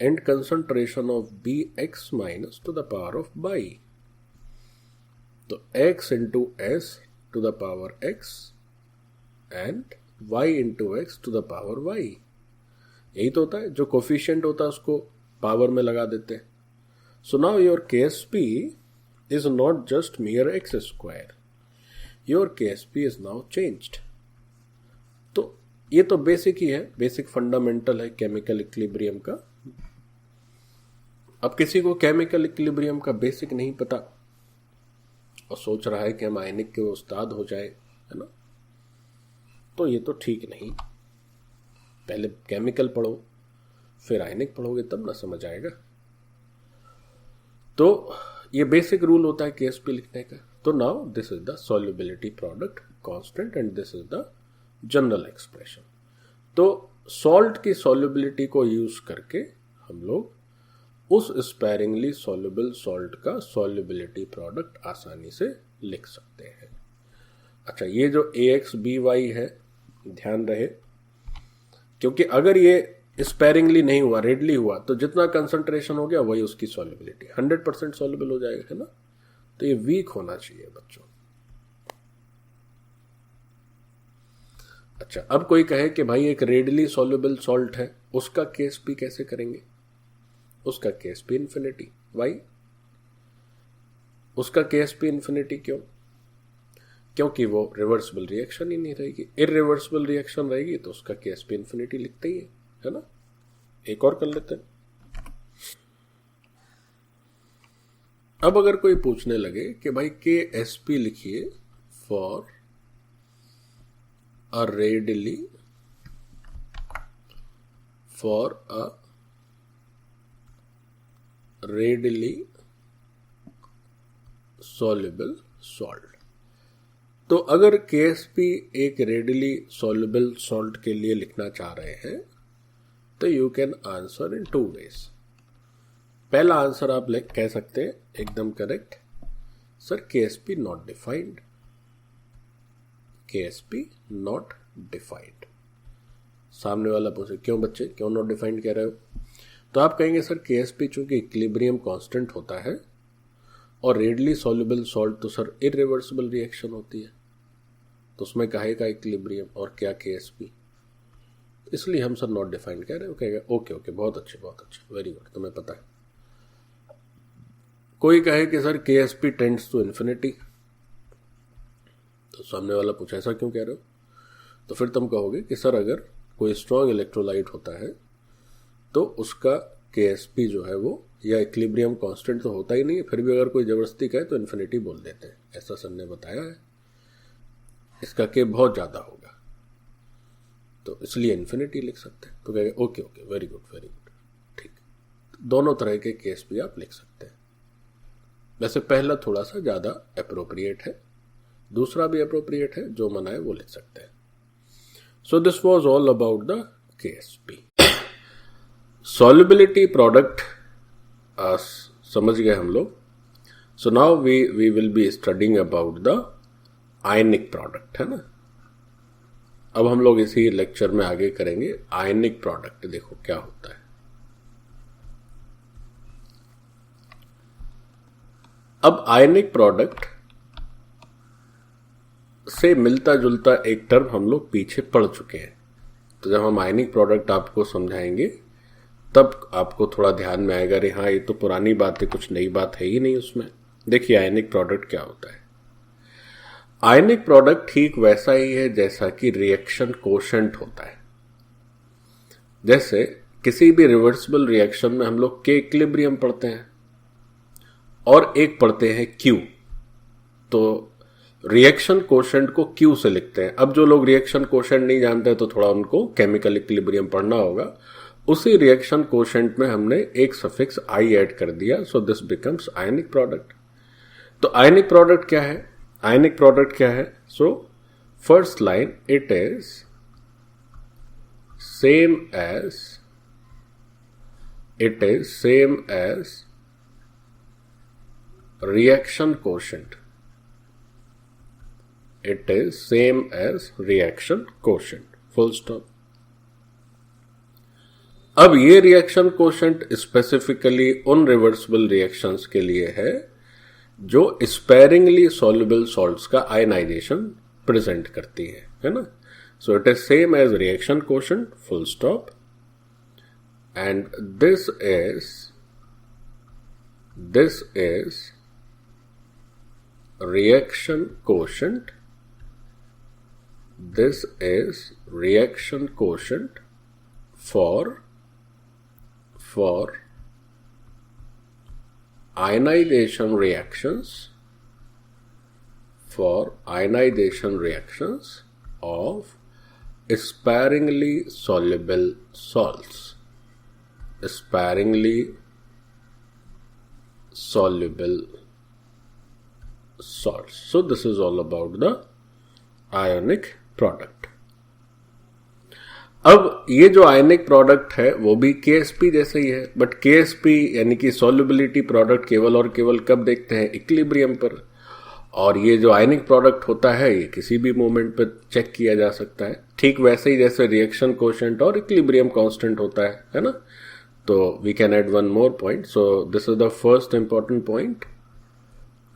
A: and concentration of BX minus to the power of y. तो x into s to the power x and y into x to the power y, यही तो होता है। जो coefficient होता है उसको power में लगा देते हैं। So now your KSP is not just mere x square. Your KSP is now changed. तो ये तो बेसिक ही है, बेसिक फंडामेंटल है केमिकल इक्विलिब्रियम का। अब किसी को केमिकल इक्विलिब्रियम का बेसिक नहीं पता और सोच रहा है कि हम आयनिक के उस्ताद हो जाए, है ना, तो ये तो ठीक नहीं। पहले केमिकल पढ़ो फिर आयनिक पढ़ोगे तब ना समझ आएगा। तो ये बेसिक रूल होता है केएसपी लिखने का। तो now this is the solubility product constant and this is the general expression. तो सॉल्ट की सॉल्युबिलिटी को यूज करके हम लोग उस स्पेरिंगली सॉल्युबल सॉल्ट का सॉल्युबिलिटी प्रोडक्ट आसानी से लिख सकते हैं। अच्छा, ये जो AXBY है ध्यान रहे, क्योंकि अगर ये स्पेरिंगली नहीं हुआ, रेडली हुआ, तो जितना कंसंट्रेशन हो गया वही उसकी सॉल्युबिलिटी 100% सॉल्युबल हो जाएगा, है ना। तो ये वीक होना चाहिए बच्चों। अच्छा, अब कोई कहे कि भाई एक रेडली सॉल्युबल सॉल्ट है, उसका केएसपी कैसे करेंगे? उसका केएसपी इन्फिनिटी। वाई? उसका केएसपी इन्फिनिटी क्यों? क्योंकि वो रिवर्सिबल रिएक्शन ही नहीं रहेगी। इरिवर्सिबल रिएक्शन रहेगी तो उसका केएसपी इन्फिनिटी लिखते ही है ना। एक और कर लेते हैं। अब अगर कोई पूछने लगे कि भाई KSP लिखिए for a readily soluble salt. तो अगर KSP एक रेडली सॉल्युबल सॉल्ट के लिए लिखना चाह रहे हैं तो you can answer in 2 ways। पहला आंसर आप कह सकते हैं एकदम correct, sir KSP not defined. KSP not defined. सामने वाला पूछे क्यों बच्चे, क्यों नॉट डिफाइंड कह रहे हो? तो आप कहेंगे सर KSP चूंकि इक्विलिब्रियम कांस्टेंट होता है और रेडली सॉल्युबल सॉल्ट तो सर इरिवर्सिबल रिएक्शन होती है, तो उसमें कहेगा इक्विलिब्रियम और क्या KSP, इसलिए हम सर नॉट डिफाइंड कह रहे हो। कहेगा ओके, बहुत अच्छे, वेरी गुड, तुम्हें पता है। कोई कहे कि sir KSP tends to infinity, तो सामने वाला पूछा ऐसा क्यों कह रहे हो? तो फिर तुम कहोगे कि सर अगर कोई स्ट्रॉन्ग इलेक्ट्रोलाइट होता है तो उसका KSP जो है वो, या इक्विलिब्रियम कांस्टेंट तो होता ही नहीं है, फिर भी अगर कोई जबरदस्ती कहे तो इन्फिनिटी बोल देते हैं, ऐसा सर ने बताया है। इसका K बहुत ज्यादा होगा तो इसलिए इन्फिनिटी लिख सकते हैं। तो कहेगा ओके, वेरी गुड, ठीक। दोनों तरह के KSP आप लिख सकते हैं। वैसे पहला थोड़ा सा ज्यादा अप्रोप्रिएट है, दूसरा भी अप्रोप्रिएट है, जो मना है वो लिख सकते हैं। So this was all about the KSP। Solubility product समझ गए हम लोग। So now we will be studying about the ionic product, है ना। अब हम लोग इसी लेक्चर में आगे करेंगे आयनिक प्रोडक्ट। देखो क्या होता है। अब आयनिक प्रोडक्ट से मिलता जुलता एक टर्म हम लोग पीछे पढ़ चुके हैं। तो जब हम आयनिक प्रोडक्ट आपको समझाएंगे तब आपको थोड़ा ध्यान में आएगा, अरे हाँ ये तो पुरानी बात है, कुछ नई बात है ही नहीं उसमें। देखिए आयनिक प्रोडक्ट क्या होता है। आयनिक प्रोडक्ट ठीक वैसा ही है जैसा कि रिएक्शन कोशेंट होता है। जैसे किसी भी रिवर्सिबल रिएक्शन में हम लोग के इक्विलिब्रियम पढ़ते हैं और एक पढ़ते हैं क्यू, तो रिएक्शन कोशेंट को क्यू से लिखते हैं। अब जो लोग रिएक्शन कोशेंट नहीं जानते तो थोड़ा उनको केमिकल इक्विलिब्रियम पढ़ना होगा। उसी रिएक्शन कोशेंट में हमने एक सफिक्स आई ऐड कर दिया, so this becomes ionic product. तो आयनिक प्रोडक्ट क्या है? आयनिक प्रोडक्ट क्या है? So first line, it is same as reaction quotient. It is same as reaction quotient. Full stop. अब ये रिएक्शन कोशेंट स्पेसिफिकली उन रिवर्सिबल रिएक्शंस के लिए है जो स्पेरिंगली सॉल्युबल सॉल्ट्स का आयनाइजेशन प्रेजेंट करती है ना। So it is same as reaction quotient, full stop. And this is reaction quotient. This is reaction quotient for ionization reactions, of sparingly soluble salts. Sparingly soluble salts. So this is all about the ionic product. अब ये जो आयनिक product है वो भी KSP जैसे ही है, but KSP यानी कि सॉल्युबिलिटी प्रोडक्ट केवल और केवल कब देखते हैं? इक्विलिब्रियम पर। और ये जो आयनिक प्रोडक्ट होता है ये किसी भी मोमेंट पर चेक किया जा सकता है, ठीक वैसे ही जैसे रिएक्शन कोशेंट और इक्विलिब्रियम कांस्टेंट होता है ना। तो we can add one more point. So this is the first important point,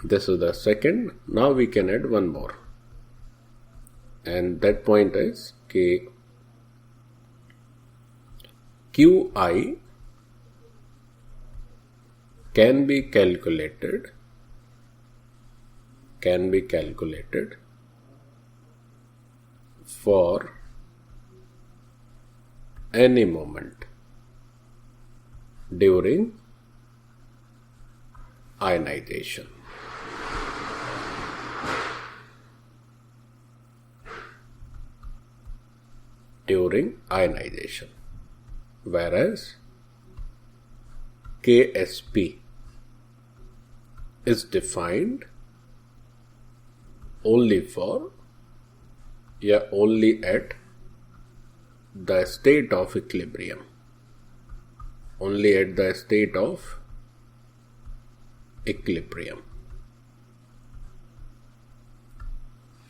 A: this is the second. Now we can add one more, and that point is कि QI can be calculated for any moment during ionization. During ionization, whereas KSP is defined only at the state of equilibrium. Only at the state of equilibrium.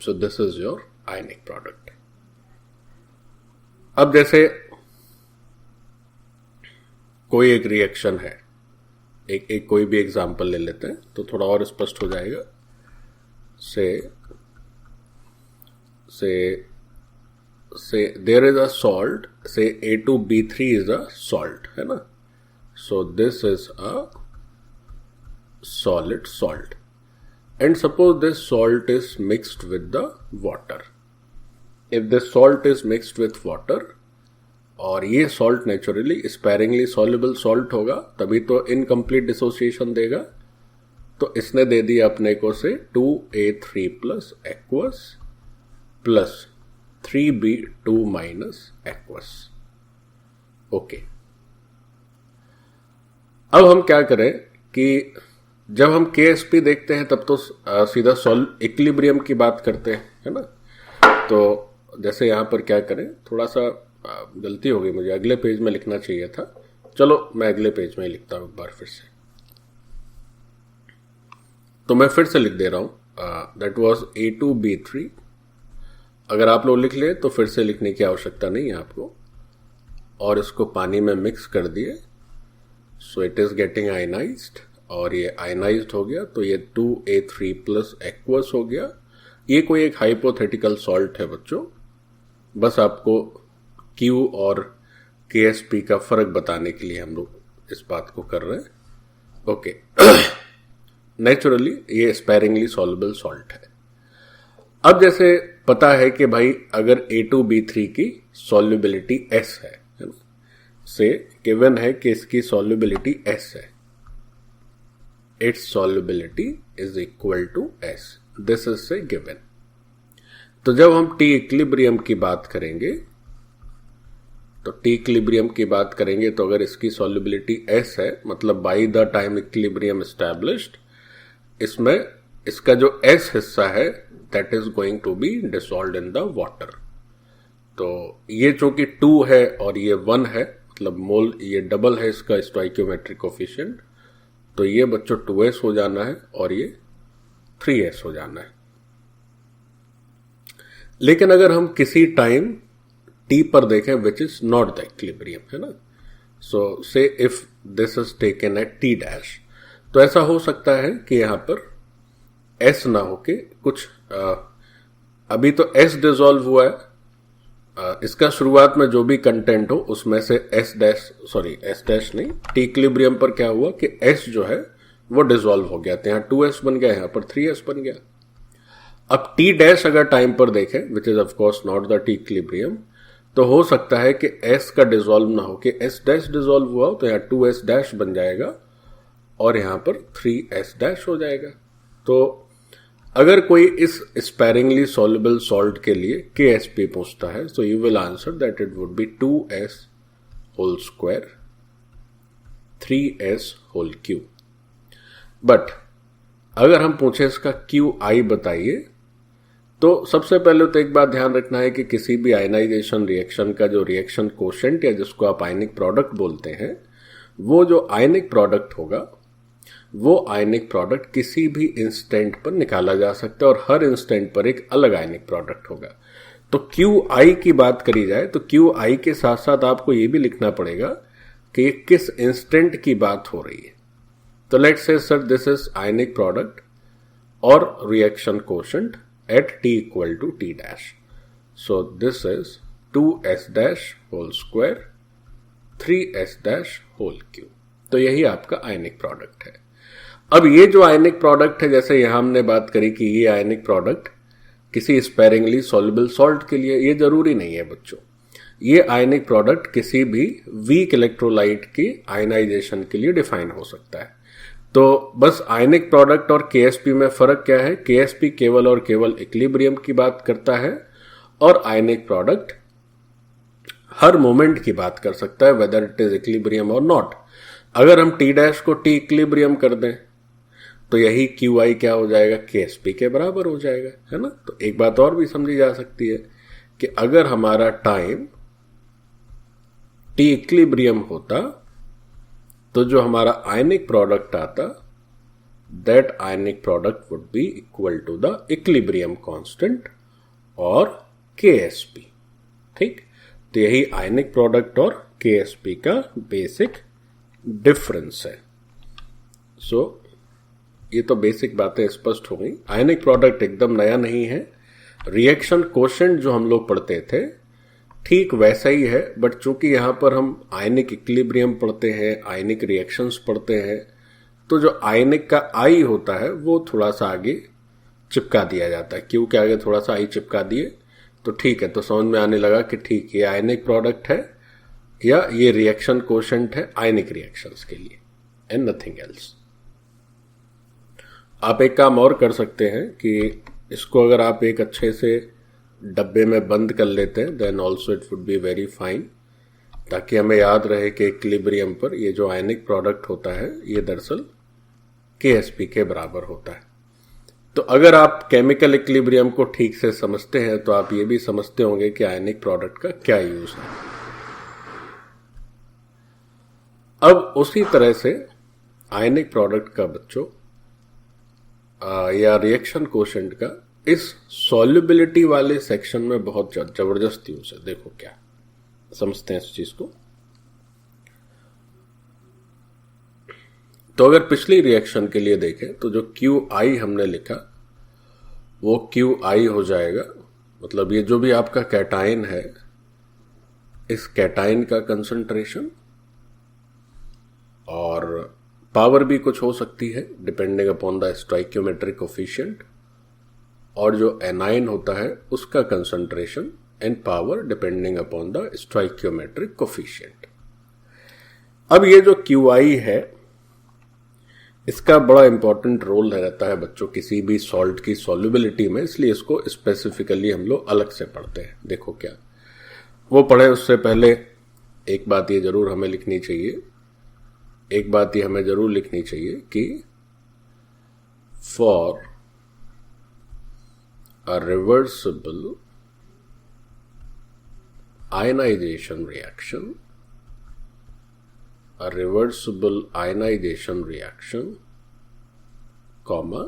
A: So this is your ionic product. अब जैसे कोई एक reaction है, एक कोई भी example ले लेते हैं तो थोड़ा और स्पष्ट हो जाएगा। से देयर इज अ सॉल्ट, से A2B3 इज अ सॉल्ट, है ना। सो this is a solid salt, and suppose this salt is mixed with the water. If this salt is mixed with water, और ये salt naturally sparingly soluble salt होगा, तभी तो incomplete dissociation देगा। तो इसने दे दिया अपने को से 2A3 plus aqueous plus 3B2 minus aqueous. Okay, अब हम क्या करें कि जब हम KSP देखते हैं तब तो सीधा इक्विलिब्रियम की बात करते हैं, है ना। तो जैसे यहां पर क्या करें, थोड़ा सा गलती हो गई मुझे, अगले पेज में लिखना चाहिए था। चलो मैं अगले पेज में ही लिखता हूं एक बार फिर से। तो मैं फिर से लिख दे रहा हूं, दैट वाज A2B3। अगर आप लोग लिख ले तो फिर से लिखने की आवश्यकता नहीं है आपको। और इसको पानी में मिक्स कर दिए, सो इट इज गेटिंग आयनाइज्ड, और ये आयनाइज्ड हो गया तो ये 2A3 प्लस एक्वस हो गया। ये कोई एक हाइपोथेटिकल सॉल्ट है बच्चों, बस आपको Q और KSP का फर्क बताने के लिए हम लोग इस बात को कर रहे हैं। ओके, नेचुरली ये स्पेरिंगली सॉल्युबल सॉल्ट है। अब जैसे पता है कि भाई अगर A2B3 की सॉल्युबिलिटी S है ना, से गिवन है कि इसकी सॉल्युबिलिटी S है, its solubility is equal to S, this is से गिवन। तो जब हम T इक्विलिब्रियम की बात करेंगे तो अगर इसकी सॉल्युबिलिटी S है, मतलब by the time equilibrium established, इसमें इसका जो S हिस्सा है that is going to be dissolved in the water. तो ये चूंकि 2 है और ये 1 है, मतलब मोल ये डबल है इसका स्टोइकियोमेट्रिक कोफिशिएंट, तो ये बच्चों 2s हो जाना है और ये 3s हो जाना है। लेकिन अगर हम किसी टाइम t पर देखें which is not the equilibrium, है ना, so say if this is taken at t dash, तो ऐसा हो सकता है कि यहां पर s ना होके कुछ अभी तो s डिसॉल्व हुआ है, इसका शुरुआत में जो भी कंटेंट हो उसमें से s डैश नहीं, t इक्विलिब्रियम पर क्या हुआ कि s जो है वो डिसॉल्व हो गया, तो यहां 2s बन गया, यहां पर 3s बन गया। अब t डैश अगर टाइम पर देखें which is of course not the t equilibrium, तो हो सकता है कि s का डिसॉल्व ना हो कि s डैश डिसॉल्व हुआ हो, तो यहां 2s डैश बन जाएगा और यहां पर 3s डैश हो जाएगा। तो अगर कोई इस स्पेरिंगली सॉल्युबल सॉल्ट के लिए KSP पूछता है, so you will answer that it would be 2s whole square 3s whole cube. But अगर हम पूछे इसका QI बताइए, तो सबसे पहले तो एक बात ध्यान रखना है कि किसी भी आयनाइजेशन रिएक्शन का जो रिएक्शन कोशेंट या जिसको आप आयनिक प्रोडक्ट बोलते हैं, वो जो आयनिक प्रोडक्ट होगा वो आयनिक प्रोडक्ट किसी भी इंस्टेंट पर निकाला जा सकता है और हर इंस्टेंट पर एक अलग आयनिक प्रोडक्ट होगा। तो QI की बात करी जाए तो QI के साथ साथ आपको ये भी लिखना पड़ेगा कि ये किस इंस्टेंट की बात हो रही है। तो let's say sir this is ionic product और reaction quotient at t equal to t dash, so this is 2s dash whole square 3s dash whole cube. तो यही आपका आयनिक प्रोडक्ट है। अब ये जो आयनिक प्रोडक्ट है, जैसे यहां हमने बात करी कि ये आयनिक प्रोडक्ट किसी स्पेरिंगली सॉल्युबल सॉल्ट के लिए, ये जरूरी नहीं है बच्चों, ये आयनिक प्रोडक्ट किसी भी वीक इलेक्ट्रोलाइट की आयनाइजेशन के लिए डिफाइन हो सकता है। तो बस आयनिक प्रोडक्ट और KSP में फर्क क्या है, KSP केवल और केवल इक्विलिब्रियम की बात करता है और आयनिक प्रोडक्ट हर मोमेंट की बात कर सकता है, वेदर इट इज इक्विलिब्रियम और नॉट। अगर हम t डैश को t इक्विलिब्रियम कर दें तो यही QI क्या हो जाएगा, KSP के बराबर हो जाएगा, है ना। तो एक बात और भी समझी जा सकती है कि अगर हमारा टाइम t इक्विलिब्रियम होता तो जो हमारा आयनिक प्रोडक्ट आता, that ionic product would be equal to the equilibrium constant और KSP, ठीक। तो यही आयनिक प्रोडक्ट और KSP का बेसिक डिफरेंस है। सो ये तो बेसिक बातें स्पष्ट हो गई। आयनिक प्रोडक्ट एकदम नया नहीं है, रिएक्शन कोशेंट जो हम लोग पढ़ते थे ठीक वैसा ही है, बट चूंकि यहां पर हम आयनिक इक्विलिब्रियम पढ़ते हैं, आयनिक रिएक्शंस पढ़ते हैं, तो जो आयनिक का आई होता है वो थोड़ा सा आगे चिपका दिया जाता है। क्यों के आगे थोड़ा सा आई चिपका दिए तो ठीक है, तो समझ में आने लगा कि ठीक ये आयनिक प्रोडक्ट है या ये रिएक्शन कोशेंट है आयनिक रिएक्शंस के लिए एंड नथिंग एल्स। आप एक काम और कर सकते हैं कि इसको अगर आप एक अच्छे से डब्बे में बंद कर लेते हैं, then also it would be very fine, ताकि हमें याद रहे कि इक्विलिब्रियम पर ये जो आयनिक प्रोडक्ट होता है ये दरअसल KSP के बराबर होता है। तो अगर आप केमिकल इक्विलिब्रियम को ठीक से समझते हैं तो आप ये भी समझते होंगे कि आयनिक प्रोडक्ट का क्या यूज है। अब उसी तरह से आयनिक प्रोडक्ट का बच्चों या रिएक्शन कोशेंट का इस सॉल्युबिलिटी वाले सेक्शन में बहुत जबरदस्त यूज है। देखो क्या समझते हैं इस चीज को। तो अगर पिछली रिएक्शन के लिए देखें तो जो QI हमने लिखा वो QI हो जाएगा, मतलब ये जो भी आपका कैटायन है इस कैटाइन का कंसंट्रेशन, और पावर भी कुछ हो सकती है depending upon the stoichiometric coefficient, और जो एनाइन होता है उसका concentration and power depending upon the stoichiometric coefficient. अब ये जो QI है इसका बड़ा इंपॉर्टेंट रोल रहता है बच्चों किसी भी सॉल्ट की सॉल्युबिलिटी में, इसलिए इसको स्पेसिफिकली हम लोग अलग से पढ़ते हैं। देखो क्या वो पढ़े उससे पहले एक बात ये जरूर हमें लिखनी चाहिए, एक बात ये हमें जरूर लिखनी चाहिए कि for a reversible ionization reaction, a reversible ionization reaction, comma,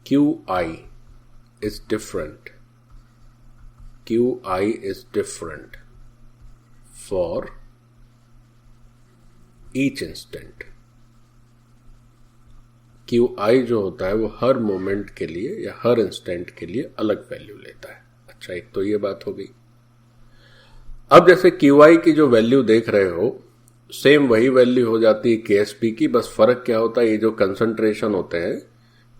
A: QI is different. QI is different for each instant. QI जो होता है वो हर मोमेंट के लिए या हर इंस्टेंट के लिए अलग वैल्यू लेता है। अच्छा, एक तो ये बात हो गई। अब जैसे QI की जो वैल्यू देख रहे हो सेम वही वैल्यू हो जाती है KSP की, बस फर्क क्या होता है ये जो कंसंट्रेशन होते हैं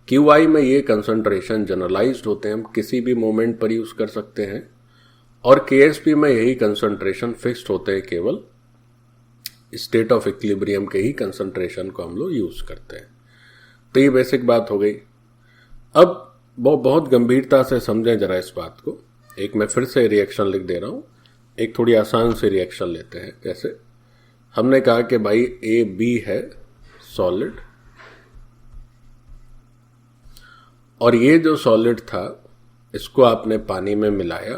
A: QI में ये कंसंट्रेशन जनरलाइज्ड होते हैं, हम किसी भी मोमेंट पर यूज कर सकते हैं, और KSP में यही कंसंट्रेशन फिक्स्ड होते हैं, केवल स्टेट ऑफ इक्विलिब्रियम के ही कंसंट्रेशन को हम लोग यूज करते हैं। तो ये बेसिक बात हो गई। अब बहुत गंभीरता से समझें जरा इस बात को। एक मैं फिर से रिएक्शन लिख दे रहा हूं, एक थोड़ी आसान से रिएक्शन लेते हैं। जैसे हमने कहा कि भाई AB है सॉलिड, और ये जो सॉलिड था इसको आपने पानी में मिलाया,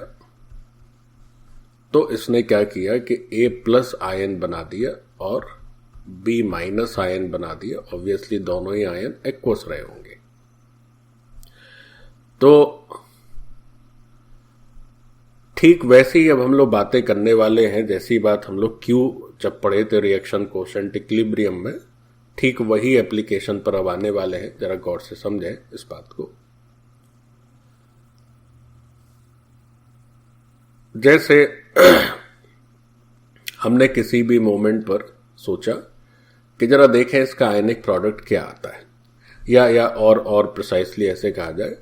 A: तो इसने क्या किया कि A+ आयन बना दिया और B- आयन बना दिया। ऑब्वियसली दोनों ही आयन एक्वस रहे होंगे। तो ठीक वैसे ही अब हम लोग बातें करने वाले हैं, जैसी बात हम लोग Q जब पढ़े थे रिएक्शन कोशेंट इक्विलिब्रियम में, ठीक वही एप्लीकेशन पर अब आने वाले हैं। जरा गौर से समझें इस बात को। जैसे हमने किसी भी मोमेंट पर सोचा कि जरा देखें इसका आयनिक प्रोडक्ट क्या आता है, या और प्रिसाइसली ऐसे कहा जाए,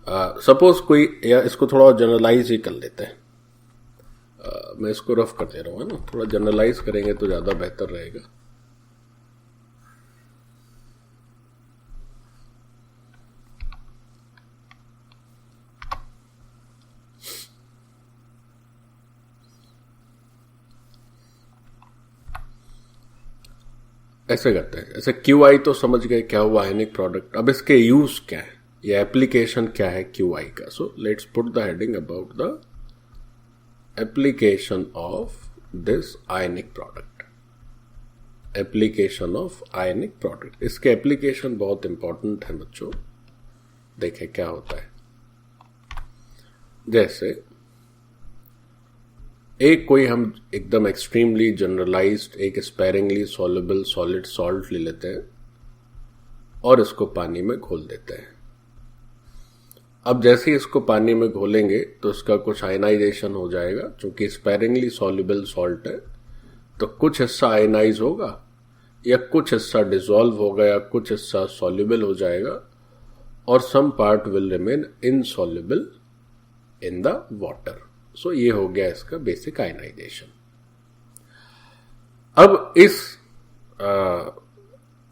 A: सपोज कोई, या इसको थोड़ा जनरलाइज ही कर लेते हैं। मैं इसको रफ कर दे रहा हूँ ना, थोड़ा जनरलाइज करेंगे तो ज्यादा बेहतर रहेगा। ऐसे करते हैं, जैसे QI तो समझ गए क्या हुआ आयनिक प्रोडक्ट। अब इसके यूज क्या है, ये एप्लीकेशन क्या है QI का। So let's put the heading about the application of this ionic product. Application of ionic product, इसके एप्लीकेशन बहुत इंपॉर्टेंट है बच्चों। देखें क्या होता है। जैसे एक कोई हम एकदम एक्सट्रीमली जनरलाइज्ड एक स्पेरिंगली सॉल्युबल सॉलिड सॉल्ट ले लेते हैं और इसको पानी में घोल देते हैं। अब जैसे ही इसको पानी में घोलेंगे तो इसका कुछ आयनाइजेशन हो जाएगा। चूंकि स्पेरिंगली सॉल्युबल सॉल्ट है तो कुछ हिस्सा आयनाइज होगा, या कुछ हिस्सा डिसॉल्व होगा, या कुछ हिस्सा सॉल्युबल हो जाएगा, और some part will remain insoluble in the water. So ये हो गया इसका बेसिक आयनाइजेशन। अब इस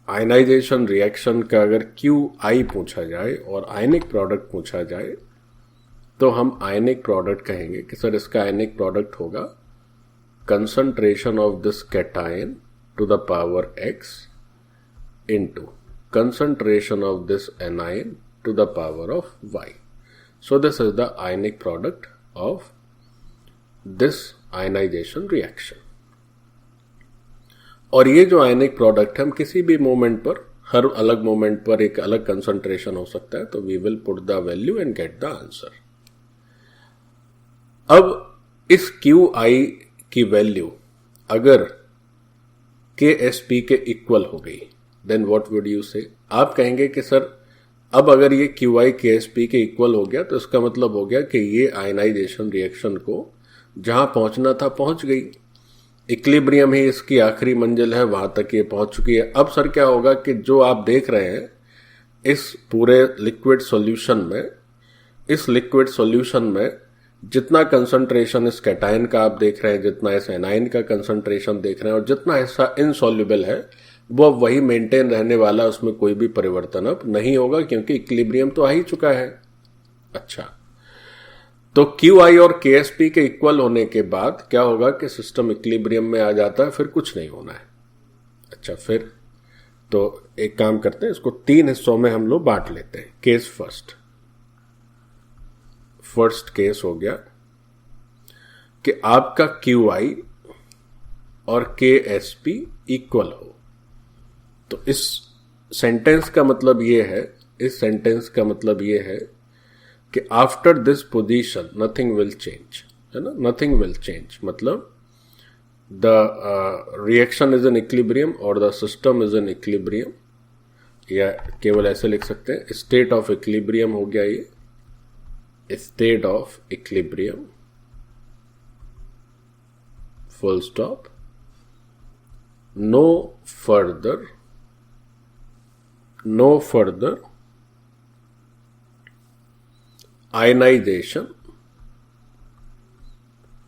A: आयनाइजेशन रिएक्शन का अगर QI पूछा जाए और आयनिक प्रोडक्ट पूछा जाए तो हम आयनिक प्रोडक्ट कहेंगे कि सर इसका आयनिक प्रोडक्ट होगा concentration of this cation to the power X into concentration of this anion to the power of Y. So this is the ionic product of this ionization reaction. और ये जो आयनिक product है हम किसी भी moment पर, हर अलग मोमेंट पर एक अलग कंसंट्रेशन हो सकता है, तो we will put the value and get the answer. अब इस QI की वैल्यू अगर KSP के इक्वल हो गई, देन व्हाट वुड यू से? आप कहेंगे कि सर अब अगर ये QI KSP के इक्वल हो गया तो इसका मतलब हो गया कि ये आयनाइजेशन रिएक्शन को जहां पहुंचना था पहुंच गई, इक्विलिब्रियम ही इसकी आखिरी मंजिल है, वहां तक ये पहुंच चुकी है। अब सर क्या होगा कि जो आप देख रहे हैं इस पूरे लिक्विड सॉल्यूशन में जितना कंसंट्रेशन इस कैटायन का आप देख रहे हैं, जितना इस एनायन का कंसंट्रेशन देख रहे हैं, और जितना हिस्सा इनसॉल्युबल है वो वही मेंटेन रहने वाला, उसमें कोई भी परिवर्तन अब नहीं होगा क्योंकि इक्विलिब्रियम तो आ ही चुका है। अच्छा, तो QI और KSP के इक्वल होने के बाद क्या होगा कि सिस्टम इक्विलिब्रियम में आ जाता है, फिर कुछ नहीं होना है। अच्छा, फिर तो एक काम करते हैं, इसको 3 हिस्सों में हम लोग बांट लेते हैं। केस फर्स्ट केस हो गया कि आपका QI और KSP इक्वल हो। तो इस सेंटेंस का मतलब ये है कि after this position nothing will change, है ना। नथिंग विल चेंज मतलब the reaction is in equilibrium और the system is in equilibrium, या केवल ऐसे लिख सकते हैं स्टेट ऑफ इक्विलिब्रियम हो गया ये, state of equilibrium, full stop, no further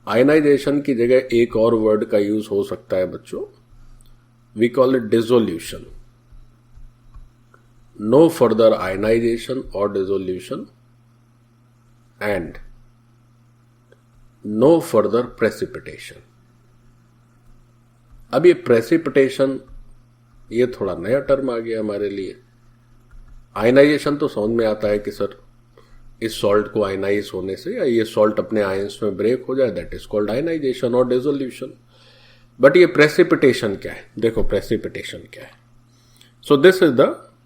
A: ionization की जगह एक और वर्ड का यूज हो सकता है बच्चों, we call it dissolution. No further ionisation और dissolution and no further precipitation. अब ये प्रेसिपिटेशन ये थोड़ा नया टर्म आ गया हमारे लिए। आयनाइजेशन तो समझ में आता है कि सर इस सॉल्ट को आयनाइज होने से या ये सॉल्ट अपने आयंस में ब्रेक हो जाए, दैट इज कॉल्ड आयनाइजेशन और डिसोल्यूशन। बट ये प्रेसिपिटेशन क्या है? देखो प्रेसिपिटेशन क्या है। So this is the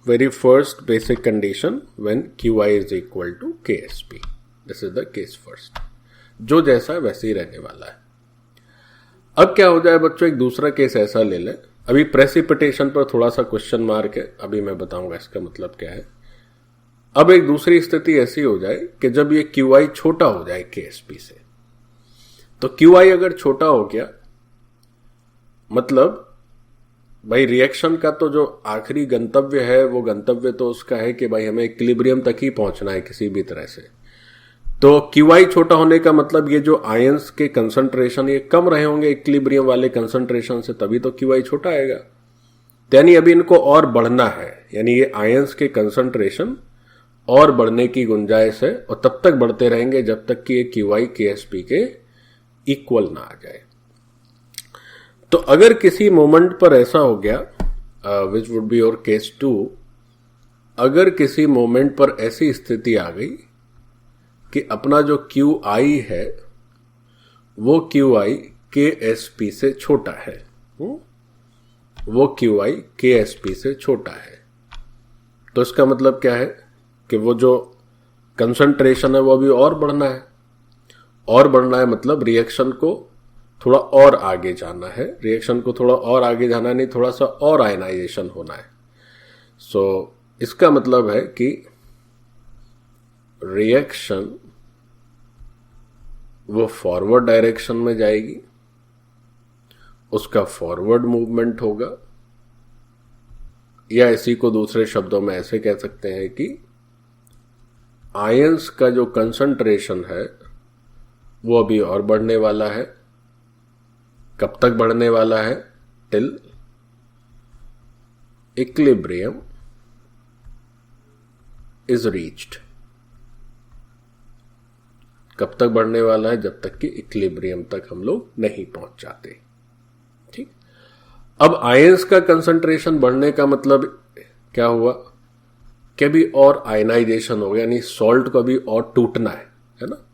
A: very first basic condition when QI is equal to KSP। This is the case first, जो जैसा है वैसे ही रहने वाला है। अब क्या हो जाए बच्चों, एक दूसरा केस ऐसा ले लें। अभी प्रेसिपिटेशन पर थोड़ा सा क्वेश्चन मार्क है, अभी मैं बताऊंगा इसका मतलब क्या है। अब एक दूसरी स्थिति ऐसी हो जाए कि जब ये QI छोटा हो जाए KSP से, तो QI अगर छोटा हो गया मतलब भाई रिएक्शन का तो जो आखिरी गंतव्य है वो गंतव्य तो उसका है कि भाई हमें इक्विलिब्रियम तक ही पहुंचना है किसी भी तरह से। तो QI छोटा होने का मतलब ये जो आयंस के कंसंट्रेशन ये कम रहे होंगे इक्विलिब्रियम वाले कंसंट्रेशन से, तभी तो QI छोटा आएगा। यानी अभी इनको और बढ़ना है, यानी ये आयंस के कंसंट्रेशन और बढ़ने की गुंजाइश है, और तब तक बढ़ते रहेंगे जब तक कि ये QI KSP के इक्वल ना आ जाए। तो अगर किसी मोमेंट पर ऐसा हो गया, which would be your case 2, अगर किसी मोमेंट पर ऐसी स्थिति आ गई कि अपना जो QI है वो QI KSP से छोटा है, वो QI KSP से छोटा है, तो इसका मतलब क्या है कि वो जो कंसंट्रेशन है वो अभी और बढ़ना है। और बढ़ना है मतलब रिएक्शन को थोड़ा और आगे जाना है, रिएक्शन को थोड़ा और आगे जाना नहीं, थोड़ा सा और आयनाइजेशन होना है। सो इसका मतलब है कि रिएक्शन वो फॉरवर्ड डायरेक्शन में जाएगी, उसका फॉरवर्ड मूवमेंट होगा, या इसी को दूसरे शब्दों में ऐसे कह सकते हैं कि आयंस का जो कंसंट्रेशन है वो अभी और बढ़ने वाला है। कब तक बढ़ने वाला है? Till equilibrium is reached. कब तक बढ़ने वाला है? जब तक कि इक्विलिब्रियम तक हम लोग नहीं पहुंच जाते। ठीक। अब आयंस का कंसंट्रेशन बढ़ने का मतलब क्या हुआ कि अभी और आयनाइजेशन हो गया, यानी सॉल्ट को अभी और टूटना है ना।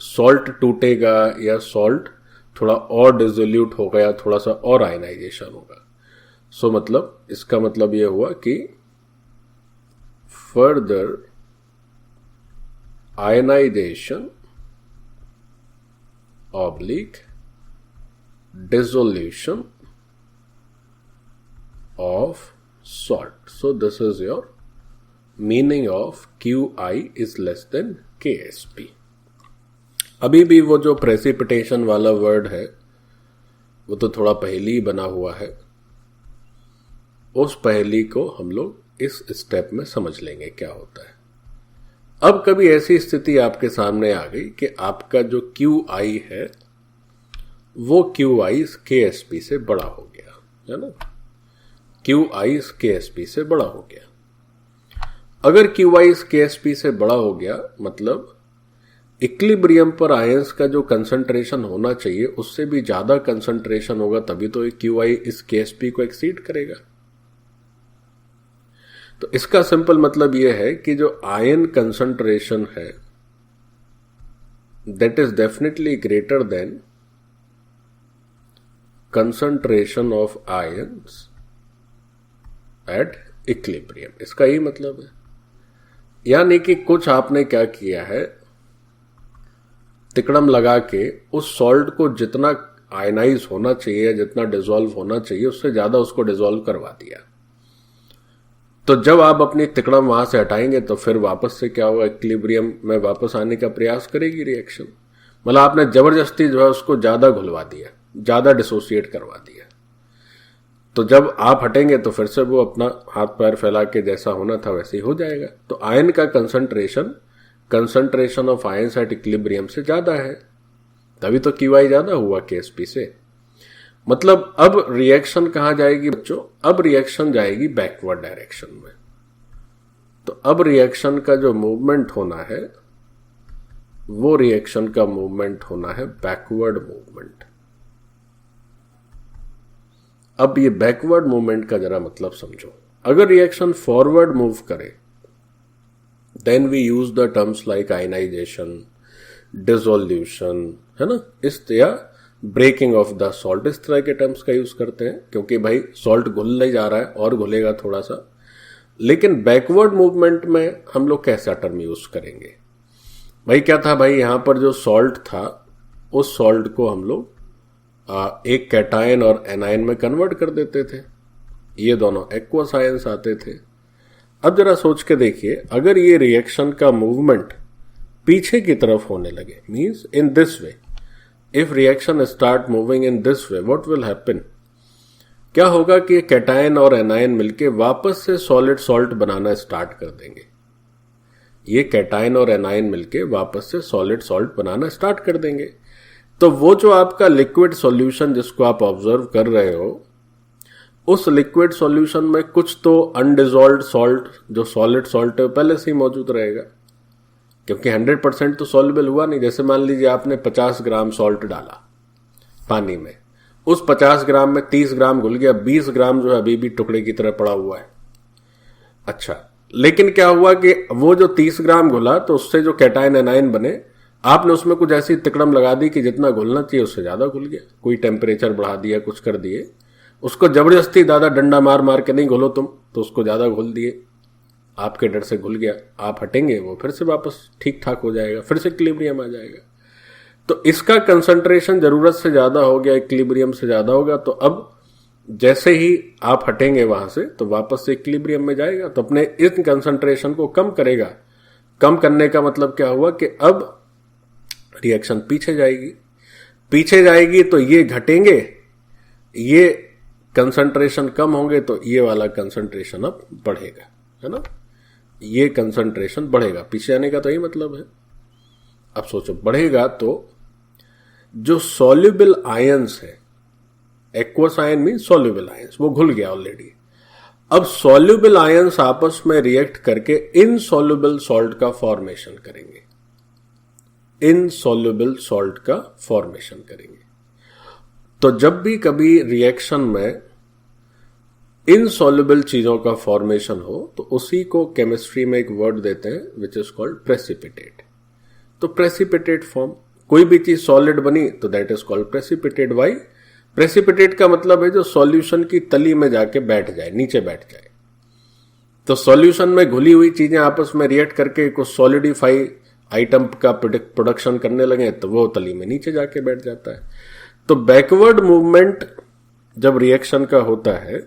A: सॉल्ट टूटेगा या सॉल्ट थोड़ा और डिसोल्यूट होगा या थोड़ा सा और आयनाइजेशन होगा। सो मतलब इसका मतलब यह हुआ कि further ionization oblique dissolution of salt. So this is your meaning of QI is less than KSP। अभी भी वो जो प्रेसिपिटेशन वाला वर्ड है वो तो थोड़ा पहेली बना हुआ है, उस पहेली को हम लोग इस स्टेप में समझ लेंगे क्या होता है। अब कभी ऐसी स्थिति आपके सामने आ गई कि आपका जो QI है वो QI KSP से बड़ा हो गया, है ना, QI KSP से बड़ा हो गया। अगर QI KSP से बड़ा हो गया मतलब इक्विलिब्रियम पर आयंस का जो कंसंट्रेशन होना चाहिए उससे भी ज्यादा कंसंट्रेशन होगा, तभी तो QI इस KSP को एक्सीड करेगा। तो इसका सिंपल मतलब यह है कि जो आयन कंसंट्रेशन है that is definitely greater than concentration of ions at equilibrium. इसका ही मतलब है, यानी कि कुछ आपने क्या किया है, तिकड़म लगा के उस सॉल्ट को जितना आयनाइज होना चाहिए, जितना डिसॉल्व होना चाहिए, उससे ज्यादा उसको डिसॉल्व करवा दिया। तो जब आप अपनी तिकड़म वहां से हटाएंगे तो फिर वापस से क्या होगा, इक्विलिब्रियम में वापस आने का प्रयास करेगी रिएक्शन। मतलब आपने जबरदस्ती जो है उसको ज्यादा घुलवा दिया, ज्यादा डिसोसिएट करवा दिया। तो जब आप हटेंगे तो फिर से वो अपना हाथ पैर फैला के जैसा होना था वैसे ही हो जाएगा। तो आयन का concentration of ions at equilibrium से ज्यादा है, तभी तो QI ज्यादा हुआ KSP से। मतलब अब रिएक्शन कहां जाएगी बच्चों, अब रिएक्शन जाएगी बैकवर्ड डायरेक्शन में। तो अब रिएक्शन का जो मूवमेंट होना है वो रिएक्शन का मूवमेंट होना है बैकवर्ड मूवमेंट। अब ये बैकवर्ड मूवमेंट का जरा मतलब समझो। अगर रिएक्शन फॉरवर्ड मूव करे then we use the terms like ionization, dissolution, है ना, इस या ब्रेकिंग ऑफ द सॉल्ट, इस तरह के टर्म्स का यूज करते हैं, क्योंकि भाई सॉल्ट घुल नहीं जा रहा है और घुलेगा थोड़ा सा। लेकिन बैकवर्ड मूवमेंट में हम लोग कैसा टर्म यूज करेंगे? भाई क्या था भाई, यहां पर जो सॉल्ट था उस सॉल्ट को हम लोग एक कैटायन और एनायन में कन्वर्ट कर देते थे, ये दोनों एक्वस आयंस आते थे। अब जरा सोच के देखिए, अगर ये रिएक्शन का मूवमेंट पीछे की तरफ होने लगे, means in this way, if reaction start moving in this way, what will happen? क्या होगा कि कैटायन और एनायन मिलके वापस से सॉलिड सॉल्ट बनाना स्टार्ट कर देंगे। ये कैटायन और एनायन मिलके वापस से सॉलिड सॉल्ट बनाना स्टार्ट कर देंगे। तो वो जो आपका लिक्विड सॉल्यूशन जिसको आप ऑब्जर्व कर रहे हो, उस लिक्विड सॉल्यूशन में कुछ तो अनडिजॉल्व्ड सॉल्ट, जो सॉलिड सॉल्ट है, पहले से ही मौजूद रहेगा, क्योंकि 100% तो सॉल्युबल हुआ नहीं। जैसे मान लीजिए आपने 50 ग्राम सॉल्ट डाला पानी में, उस 50 ग्राम में 30 ग्राम घुल गया, 20 ग्राम जो है अभी भी टुकड़े की तरह पड़ा हुआ है। अच्छा, लेकिन क्या हुआ कि वो जो 30 ग्राम घुला तो उससे जो कैटायन एनायन बने, आपने उसमें कुछ ऐसी तिकड़म लगा दी कि जितना घुलना चाहिए उससे ज्यादा घुल गया। कोई टेम्परेचर बढ़ा दिया, कुछ कर दिए, उसको जबरदस्ती ज्यादा डंडा मार मार के नहीं घुलो तुम, तो उसको ज्यादा घुल दिए, आपके डर से घुल गया। आप हटेंगे वो फिर से वापस ठीक ठाक हो जाएगा, फिर से इक्विलिब्रियम आ जाएगा। तो इसका कंसंट्रेशन जरूरत से ज्यादा हो गया, इक्विलिब्रियम से ज्यादा होगा। तो अब जैसे ही आप हटेंगे वहां से तो वापस से इक्विलिब्रियम में जाएगा, तो अपने इस कंसंट्रेशन को कम करेगा। कम करने का मतलब क्या हुआ कि अब रिएक्शन पीछे जाएगी, पीछे जाएगी तो ये घटेंगे, ये कंसंट्रेशन कम होंगे तो ये वाला कंसंट्रेशन अब बढ़ेगा, है ना, ये कंसंट्रेशन बढ़ेगा। पीछे आने का तो यही मतलब है। अब सोचो, बढ़ेगा तो जो सॉल्युबल आयंस है, aqueous ion mean soluble ions, वो घुल गया ऑलरेडी। अब सॉल्युबल आयंस आपस में रिएक्ट करके इनसॉल्युबल सॉल्ट का फॉर्मेशन करेंगे, इनसॉल्युबल सॉल्ट का फॉर्मेशन करेंगे। तो जब भी कभी रिएक्शन में इनसॉल्युबल चीजों का फॉर्मेशन हो तो उसी को केमिस्ट्री में एक वर्ड देते हैं विच इज कॉल्ड प्रेसिपिटेट। तो प्रेसिपिटेट फॉर्म, कोई भी चीज सॉलिड बनी तो that is called precipitate. Why? Precipitate का मतलब है जो सॉल्यूशन की तली में जाके बैठ जाए, नीचे बैठ जाए। तो सॉल्यूशन में घुली हुई चीजें आपस में रिएक्ट करके कुछ सॉलिडिफाई आइटम का प्रोडक्शन करने लगे तो वो तली में नीचे जाके बैठ जाता है। तो बैकवर्ड मूवमेंट जब रिएक्शन का होता है,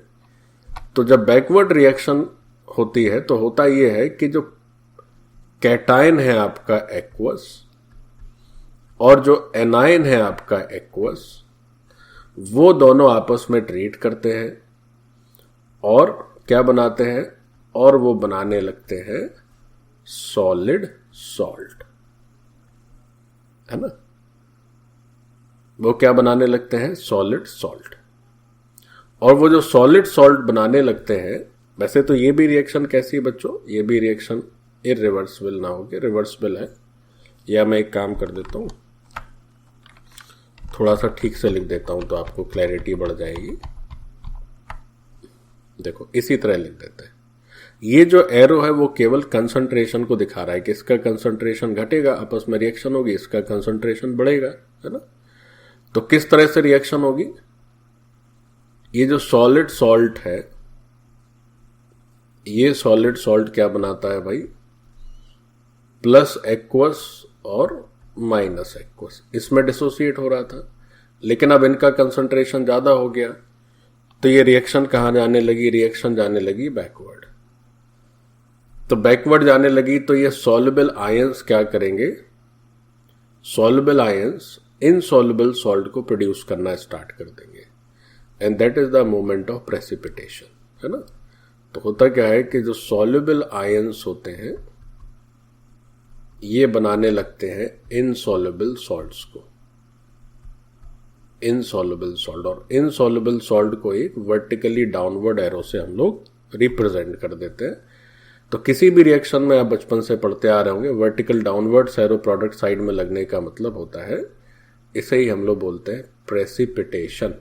A: तो जब बैकवर्ड रिएक्शन होती है तो होता यह है कि जो कैटायन है आपका एक्वस और जो एनायन है आपका एक्वस, वो दोनों आपस में ट्रीट करते हैं और क्या बनाते हैं, और वो बनाने लगते हैं सॉलिड सॉल्ट, है ना। वो क्या बनाने लगते हैं, सॉलिड सॉल्ट। और वो जो सॉलिड सॉल्ट बनाने लगते हैं, वैसे तो ये भी रिएक्शन कैसी है बच्चों, ये भी रिएक्शन इरिवर्सिबल ना होके रिवर्सिबल है। या मैं एक काम कर देता हूं, थोड़ा सा ठीक से लिख देता हूं तो आपको क्लैरिटी बढ़ जाएगी। देखो इसी तरह लिख देते हैं। ये जो एरो है वो केवल कंसंट्रेशन को दिखा रहा है कि इसका कंसंट्रेशन घटेगा, आपस में रिएक्शन होगी, इसका कंसंट्रेशन बढ़ेगा, है ना। तो किस तरह से रिएक्शन होगी, ये जो सॉलिड सॉल्ट है, ये सॉलिड सॉल्ट क्या बनाता है भाई, प्लस एक्वस और माइनस एक्वस, इसमें डिसोसिएट हो रहा था, लेकिन अब इनका कंसंट्रेशन ज्यादा हो गया तो ये रिएक्शन कहां जाने लगी, रिएक्शन जाने लगी बैकवर्ड। तो बैकवर्ड जाने लगी तो ये सॉल्युबल आयंस क्या करेंगे, सॉल्युबल आयंस इनसॉल्युबल सॉल्ट को प्रोड्यूस करना स्टार्ट कर देंगे, and that is the moment of precipitation, है ना। तो होता क्या है कि जो सॉल्युबल आयंस होते हैं ये बनाने लगते हैं इनसॉल्युबल सॉल्ट्स को, इनसॉल्युबल सॉल्ट, और इनसॉल्युबल सॉल्ट को एक वर्टिकली डाउनवर्ड एरो से हम लोग रिप्रेजेंट कर देते हैं। तो किसी भी रिएक्शन में आप बचपन से पढ़ते आ रहे होंगे, vertical downward arrow product side में लगने का मतलब होता है, इसे ही हम लोग बोलते हैं प्रेसिपिटेशन।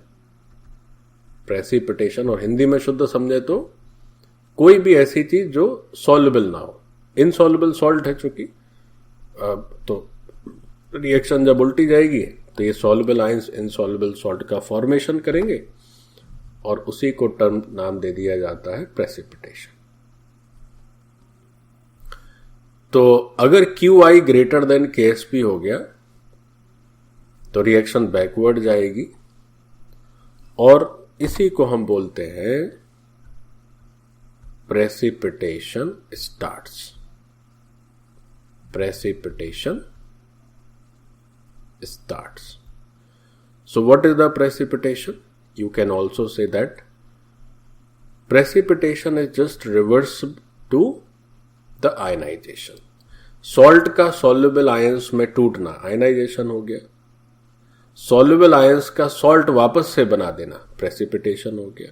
A: प्रेसिपिटेशन, और हिंदी में शुद्ध समझे तो कोई भी ऐसी चीज जो सॉल्युबल ना हो। इनसॉल्युबल सॉल्ट है चूंकि, तो रिएक्शन जब उल्टी जाएगी तो ये सॉल्युबल आयंस इनसॉल्युबल सॉल्ट का फॉर्मेशन करेंगे और उसी को टर्म नाम दे दिया जाता है प्रेसिपिटेशन। तो अगर QI ग्रेटर देन KSP हो गया तो रिएक्शन बैकवर्ड जाएगी और इसी को हम बोलते हैं precipitation starts. Precipitation starts. So what is the precipitation? You can also say that precipitation is just reverse to the ionization. Salt का soluble ions में टूटना ionization हो गया, soluble ions का salt वापस से बना देना precipitation हो गया,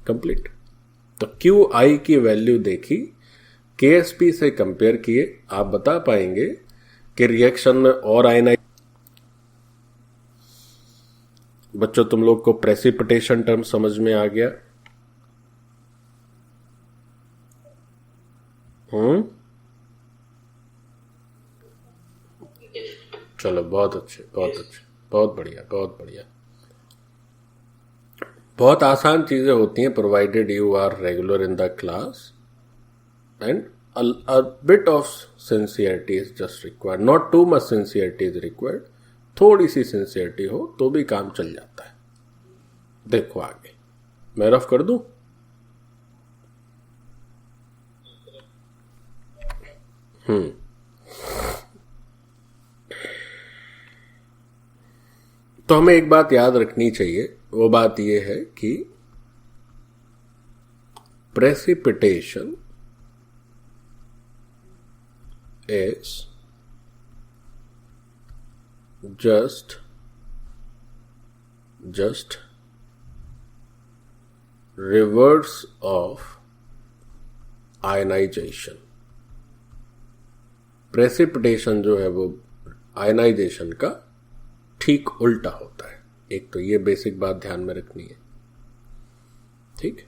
A: complete। तो QI की वैल्यू देखी, KSP से कंपेयर किए, आप बता पाएंगे कि रिएक्शन में और आयनाइज। बच्चों तुम लोग को प्रेसिपिटेशन टर्म समझ में आ गया? चलो बहुत अच्छे, बहुत अच्छे, बहुत बढ़िया, बहुत बढ़िया। बहुत आसान चीजें होती हैं provided you are regular in the class and a bit of sincerity is just required, not too much sincerity is required। थोड़ी सी सिंसियरिटी हो तो भी काम चल जाता है। देखो आगे मैं रफ कर दूं। तो हमें एक बात याद रखनी चाहिए, वो बात यह है कि precipitation is just reverse of ionization। Precipitation जो है वो आयनाइजेशन का ठीक उल्टा होता है। एक तो ये बेसिक बात ध्यान में रखनी है, ठीक।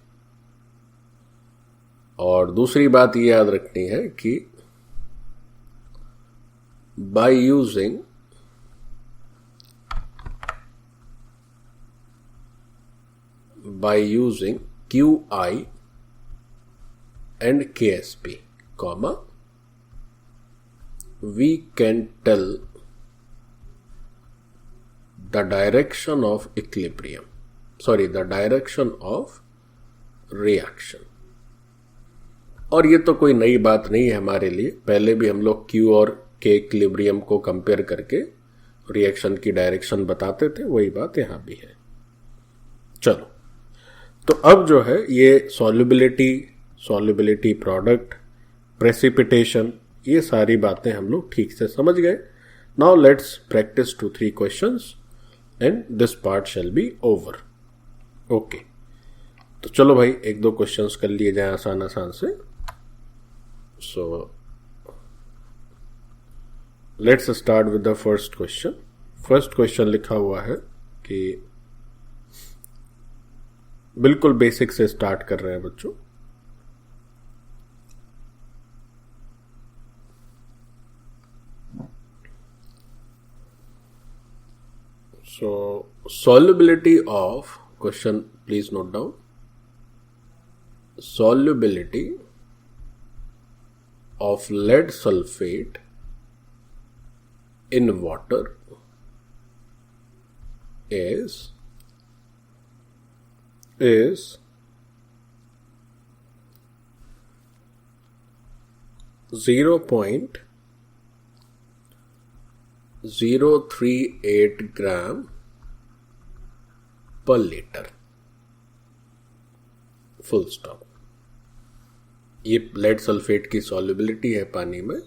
A: और दूसरी बात ये याद रखनी है कि by using QI and KSP, we can tell the direction of equilibrium, the direction of reaction। और ये तो कोई नई बात नहीं है हमारे लिए, पहले भी हम लोग Q और K इक्विलिब्रियम को कंपेयर करके रिएक्शन की डायरेक्शन बताते थे, वही बात यहां भी है। चलो, तो अब जो है ये सॉल्युबिलिटी प्रोडक्ट, प्रेसिपिटेशन, ये सारी बातें हम लोग ठीक से समझ गए। Now let's practice 2-3 questions and this part shall be over. Okay, तो चलो भाई 1-2 क्वेश्चंस कर लिए जाए आसान से। So let's start with the first question. First question लिखा हुआ है कि बिल्कुल बेसिक से स्टार्ट कर रहे हैं बच्चों। So, solubility of, question please note down, solubility of lead sulfate in water is 0.038 ग्राम पर लीटर, फुल स्टॉप। ये लेड सल्फेट की सॉल्युबिलिटी है पानी में,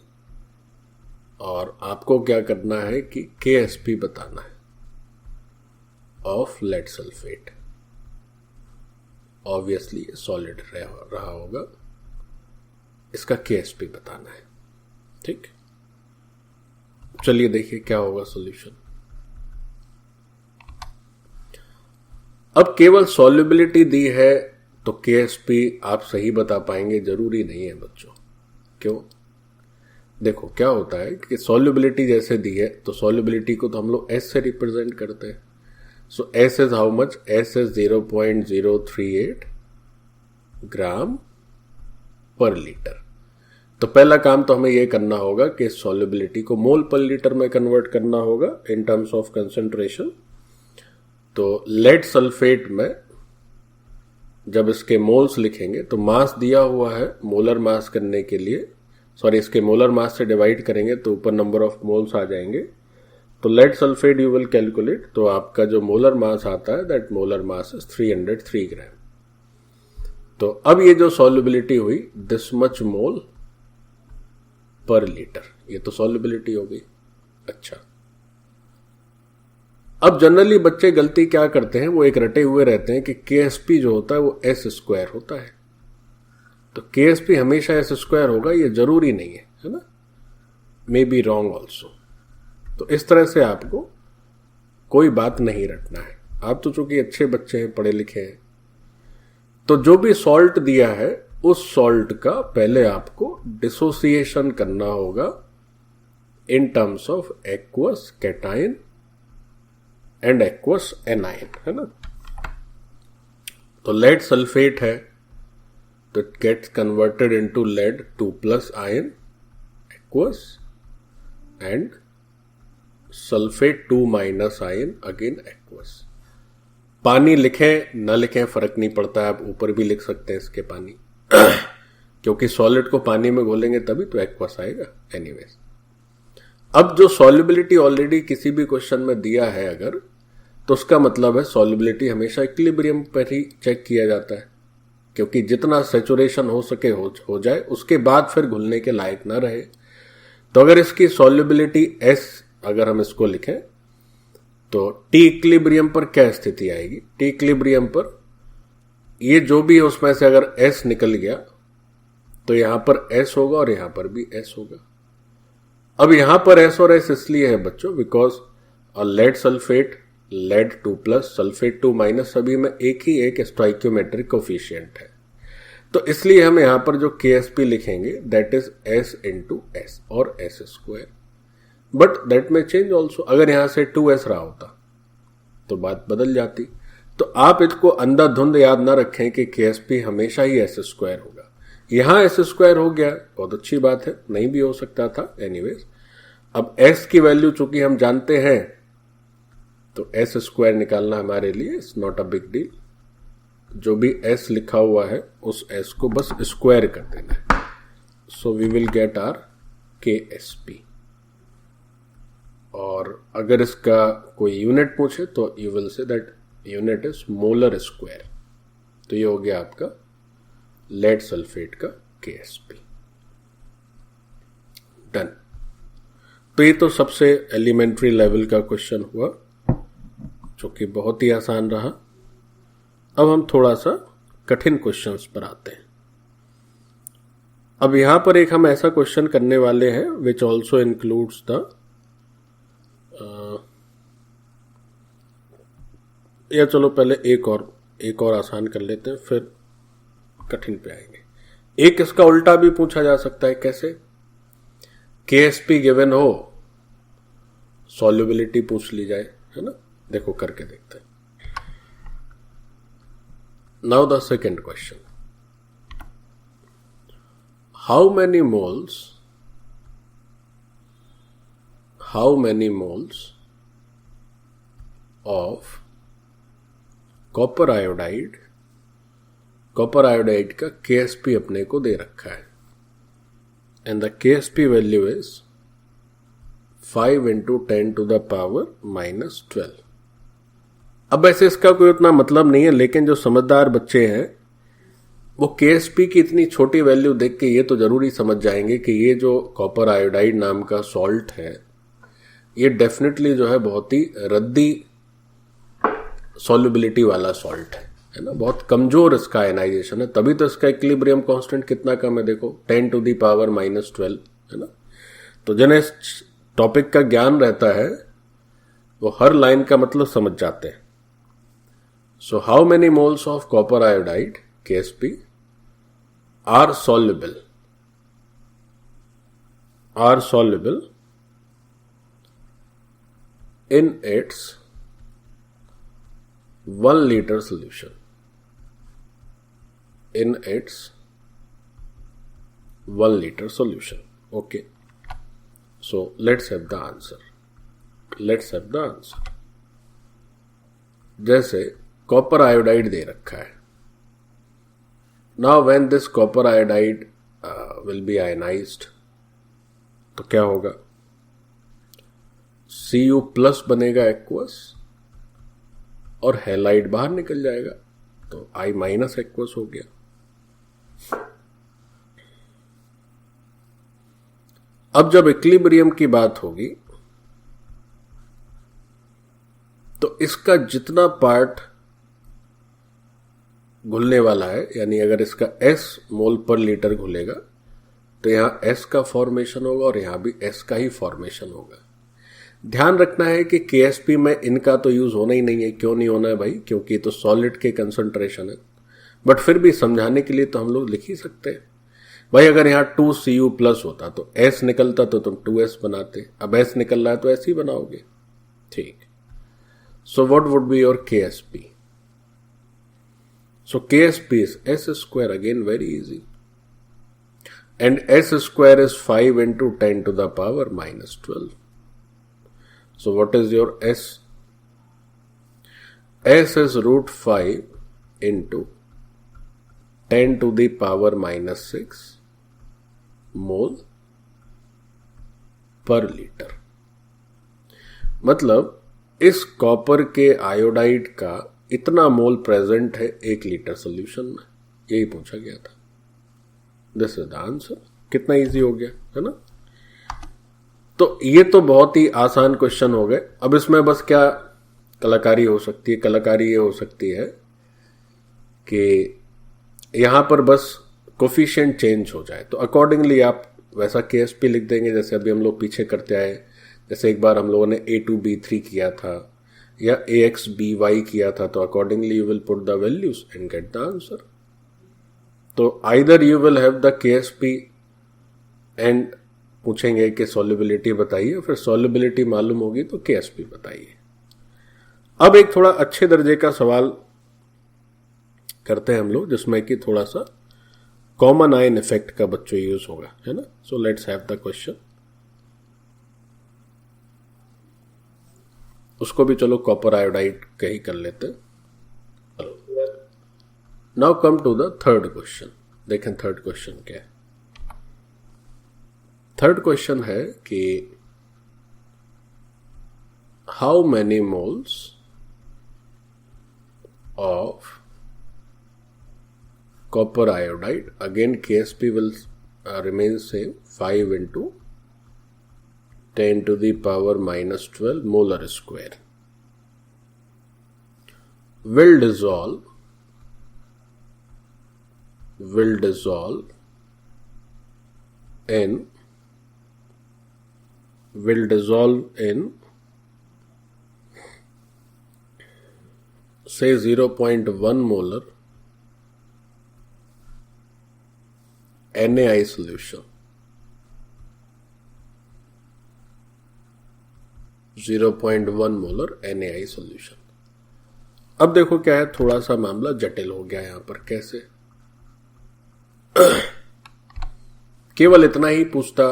A: और आपको क्या करना है कि KSP बताना है ऑफ लेड सल्फेट। ऑब्वियसली ये सॉलिड रहा होगा, इसका KSP बताना है। ठीक, चलिए देखिए क्या होगा सॉल्यूशन। अब केवल सॉल्युबिलिटी दी है तो KSP आप सही बता पाएंगे जरूरी नहीं है बच्चों। क्यों? देखो क्या होता है कि सॉल्युबिलिटी जैसे दी है तो सॉल्युबिलिटी को तो हम लोग S से रिप्रेजेंट करते हैं। सो S is how much? S is 0.038 ग्राम पर लीटर। तो पहला काम तो हमें यह करना होगा कि सॉल्युबिलिटी को मोल पर लीटर में कन्वर्ट करना होगा इन टर्म्स ऑफ कंसंट्रेशन। तो लेड सल्फेट में जब इसके मोल्स लिखेंगे तो मास दिया हुआ है, मोलर मास करने के लिए, सॉरी इसके मोलर मास से डिवाइड करेंगे तो ऊपर नंबर ऑफ मोल्स आ जाएंगे। तो lead sulphate you will calculate, तो आपका जो मोलर मास आता है that molar mass is 303 gram. तो अब ये जो सॉल्युबिलिटी हुई दिस मच मोल पर लीटर, ये तो सॉल्युबिलिटी हो गई। अच्छा, अब जनरली बच्चे गलती क्या करते हैं, वो एक रटे हुए रहते हैं कि KSP जो होता है वो S² होता है। तो KSP हमेशा S² होगा ये जरूरी नहीं है ना, मे बी रॉन्ग ऑल्सो। तो इस तरह से आपको कोई बात नहीं रटना है। आप तो चूंकि अच्छे बच्चे हैं, पढ़े लिखे हैं, तो जो भी सॉल्ट दिया है उस सॉल्ट का पहले आपको डिसोसिएशन करना होगा in terms of aqueous cation and aqueous anion, है ना। तो लेड सल्फेट है तो it gets converted into lead 2+ ion aqueous and sulphate 2- ion again aqueous. पानी लिखें न लिखें फर्क नहीं पड़ता है, आप ऊपर भी लिख सकते हैं इसके पानी क्योंकि सॉलिड को पानी में घोलेंगे तभी तो एक्वस आएगा। एनीवेज, अब जो सॉल्युबिलिटी ऑलरेडी किसी भी क्वेश्चन में दिया है अगर, तो उसका मतलब है सॉल्युबिलिटी हमेशा इक्विलिब्रियम पर ही चेक किया जाता है, क्योंकि जितना सैचुरेशन हो सके हो जाए, उसके बाद फिर घुलने के लायक ना रहे। तो अगर इसकी सॉल्युबिलिटी S अगर हम इसको लिखें तो T इक्विलिब्रियम पर क्या स्थिति आएगी? T इक्विलिब्रियम पर ये जो भी है उसमें से अगर S निकल गया तो यहां पर S होगा और यहां पर भी S होगा। अब यहां पर S और S इसलिए है बच्चों because lead sulphate, lead 2+, sulphate 2- सभी में एक ही एक स्टोइकियोमेट्रिक कोफिशिएंट है। तो इसलिए हम यहां पर जो KSP लिखेंगे that is S into S और S²। बट दैट में चेंज ऑल्सो, अगर यहां से 2S रहा होता तो बात बदल जाती। तो आप इसको अंधाधुंध याद ना रखें कि KSP हमेशा ही S² होगा। यहां S² हो गया, बहुत अच्छी बात है, नहीं भी हो सकता था। एनीवेज, अब S की वैल्यू चूंकि हम जानते हैं तो S² निकालना हमारे लिए it's not a big deal. जो भी S लिखा हुआ है उस S को बस स्क्वायर कर देना है। so we will get our KSP. और अगर इसका कोई यूनिट पूछे तो you will say that unit is molar square. तो ये हो गया आपका लेड सल्फेट का KSP. डन. तो ये तो सबसे एलिमेंट्री लेवल का क्वेश्चन हुआ, जो कि बहुत ही आसान रहा. अब हम थोड़ा सा कठिन क्वेश्चंस पर आते हैं. अब यहां पर एक हम ऐसा क्वेश्चन करने वाले हैं विच ऑल्सो इंक्लूड्स द या चलो पहले एक और आसान कर लेते हैं, फिर कठिन पे आएंगे. एक इसका उल्टा भी पूछा जा सकता है. कैसे? KSP गिवन हो, सॉल्युबिलिटी पूछ ली जाए, है ना. देखो करके देखते हैं. Now the second question. How many moles of copper iodide का KSP अपने को दे रखा है, and the KSP value is 5 × 10⁻⁻12. अब ऐसे इसका कोई उतना मतलब नहीं है, लेकिन जो समझदार बच्चे हैं वो KSP की इतनी छोटी वैल्यू देख के ये तो जरूरी समझ जाएंगे कि ये जो कॉपर आयोडाइड नाम का सॉल्ट है, ये डेफिनेटली जो है बहुत ही रद्दी सॉल्युबिलिटी वाला सॉल्ट है ना. बहुत कमजोर इसका आयनाइजेशन है, तभी तो इसका इक्विलिब्रियम कांस्टेंट कितना कम है. देखो 10⁻⁻12 है ना. तो जिन्हें इस टॉपिक का ज्ञान रहता है वो हर लाइन का मतलब समझ जाते हैं. So how many moles of copper iodide KSP are soluble in its 1 liter solution. Okay. So let's have the answer. जैसे कॉपर आयोडाइड दे रखा है. Now when this copper iodide will be ionized, तो क्या होगा? Cu+ बनेगा aqueous और halide बाहर निकल जाएगा, तो I- एक्वस हो गया. अब जब इक्विलिब्रियम की बात होगी तो इसका जितना पार्ट घुलने वाला है, यानी अगर इसका S मोल पर लीटर घुलेगा तो यहां S का फॉर्मेशन होगा और यहां भी S का ही फॉर्मेशन होगा. ध्यान रखना है कि KSP में इनका तो यूज होना ही नहीं है. क्यों नहीं होना है भाई? क्योंकि ये तो सॉलिड के कंसंट्रेशन है. बट फिर भी समझाने के लिए तो हम लोग लिख ही सकते हैं भाई. अगर यहां 2Cu+ होता तो S निकलता तो तुम 2S बनाते. अब S निकल रहा है तो S ही बनाओगे. ठीक. So what would be your KSP? So KSP is S², again very easy. And S² is 5 × 10⁻⁻12. So what is your S? S is √5 × 10⁻⁻6 मोल पर लीटर. मतलब इस कॉपर के आयोडाइड का इतना मोल प्रेजेंट है 1 लीटर सोल्यूशन में. यही पूछा गया था. This is the answer. कितना इजी हो गया है ना. तो ये तो बहुत ही आसान क्वेश्चन हो गए. अब इसमें बस क्या कलाकारी हो सकती है? कलाकारी ये हो सकती है कि यहां पर बस कोफिशिएंट चेंज हो जाए, तो अकॉर्डिंगली आप वैसा KSP लिख देंगे जैसे अभी हम लोग पीछे करते आए. जैसे एक बार हम लोगों ने A2B3 किया था या AXBY किया था, तो accordingly you will put the values and get the answer. तो either you will have the KSP and पूछेंगे कि सॉल्युबिलिटी बताइए, फिर सॉल्युबिलिटी मालूम होगी तो KSP बताइए. अब एक थोड़ा अच्छे दर्जे का सवाल करते हैं हम लोग, जिसमें कि थोड़ा सा कॉमन आयन इफेक्ट का बच्चों यूज होगा, है ना. So let's have the question. उसको भी चलो कॉपर आयोडाइड का ही कर लेते. Now come to the third question. देखें थर्ड क्वेश्चन क्या है. थर्ड क्वेश्चन है कि how many moles of copper iodide, again KSP will remain same, 5 into 10 to the power minus 12 molar square, will dissolve in say 0.1 molar NaI solution, 0.1 molar NaI solution. अब देखो क्या है, थोड़ा सा मामला जटिल हो गया यहां पर। कैसे? केवल इतना ही पूछता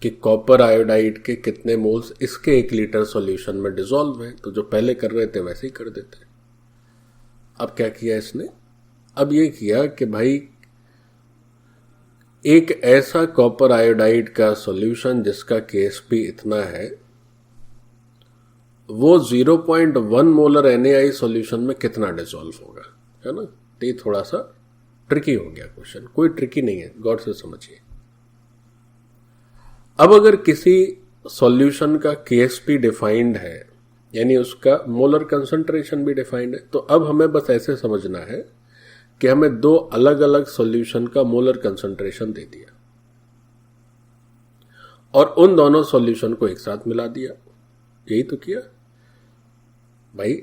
A: कि कॉपर आयोडाइड के कितने मोल्स इसके 1 लीटर सॉल्यूशन में डिसॉल्व है, तो जो पहले कर रहे थे वैसे ही कर देते। अब क्या किया इसने? अब ये किया कि भाई एक ऐसा कॉपर आयोडाइड का सॉल्यूशन जिसका KSP इतना है, वो 0.1 मोलर NaI सॉल्यूशन में कितना डिसॉल्व होगा, है ना। तो ये थोड़ा सा ट्रिकी हो गया क्वेश्चन। कोई ट्रिकी नहीं है, गौर से समझिए। अब अगर किसी सॉल्यूशन का KSP डिफाइंड है, यानी उसका मोलर कंसंट्रेशन भी डिफाइंड है, तो अब हमें बस ऐसे समझना है कि हमें 2 अलग अलग सॉल्यूशन का मोलर कंसंट्रेशन दे दिया और उन दोनों सॉल्यूशन को एक साथ मिला दिया। यही तो किया भाई।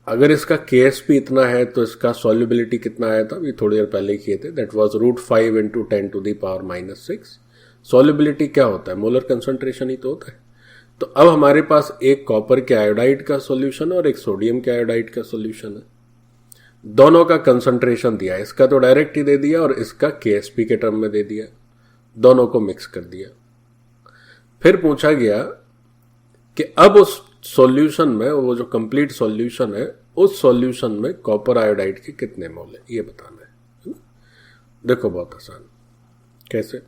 A: अगर इसका KSP इतना है तो इसका सॉल्युबिलिटी कितना आया था, ये थोड़ी देर पहले किए थे, that was √5 into 10 to the power minus 6। Solubility क्या होता है? मोलर कंसंट्रेशन ही तो होता है। तो अब हमारे पास एक कॉपर के आयोडाइड का सॉल्यूशन और एक सोडियम के आयोडाइड का सॉल्यूशन है। दोनों का कंसंट्रेशन दिया, इसका तो डायरेक्ट ही दे दिया और इसका KSP के टर्म में दे दिया, दोनों को मिक्स कर दिया। फिर पूछा गया कि अब उस सॉल्यूशन में, वो जो कंप्लीट सॉल्यूशन है, उस सॉल्यूशन में कॉपर आयोडाइड के कितने मोल है, ये बताना है। देखो बहुत आसान। कैसे?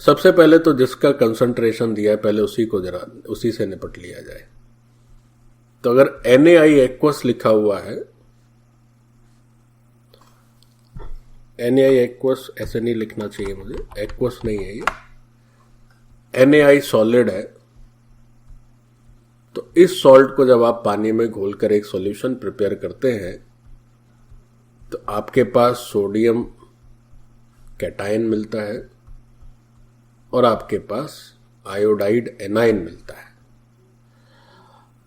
A: सबसे पहले तो जिसका कंसंट्रेशन दिया है पहले उसी से निपट लिया जाए। तो अगर NaI एक्वस लिखा हुआ है, NaI एक्वस ऐसे नहीं लिखना चाहिए मुझे, एक्वस नहीं है ये, NaI सॉलिड है। तो इस सॉल्ट को जब आप पानी में घोलकर एक सॉल्यूशन प्रिपेयर करते हैं तो आपके पास सोडियम कैटायन मिलता है और आपके पास आयोडाइड एनाइन मिलता है।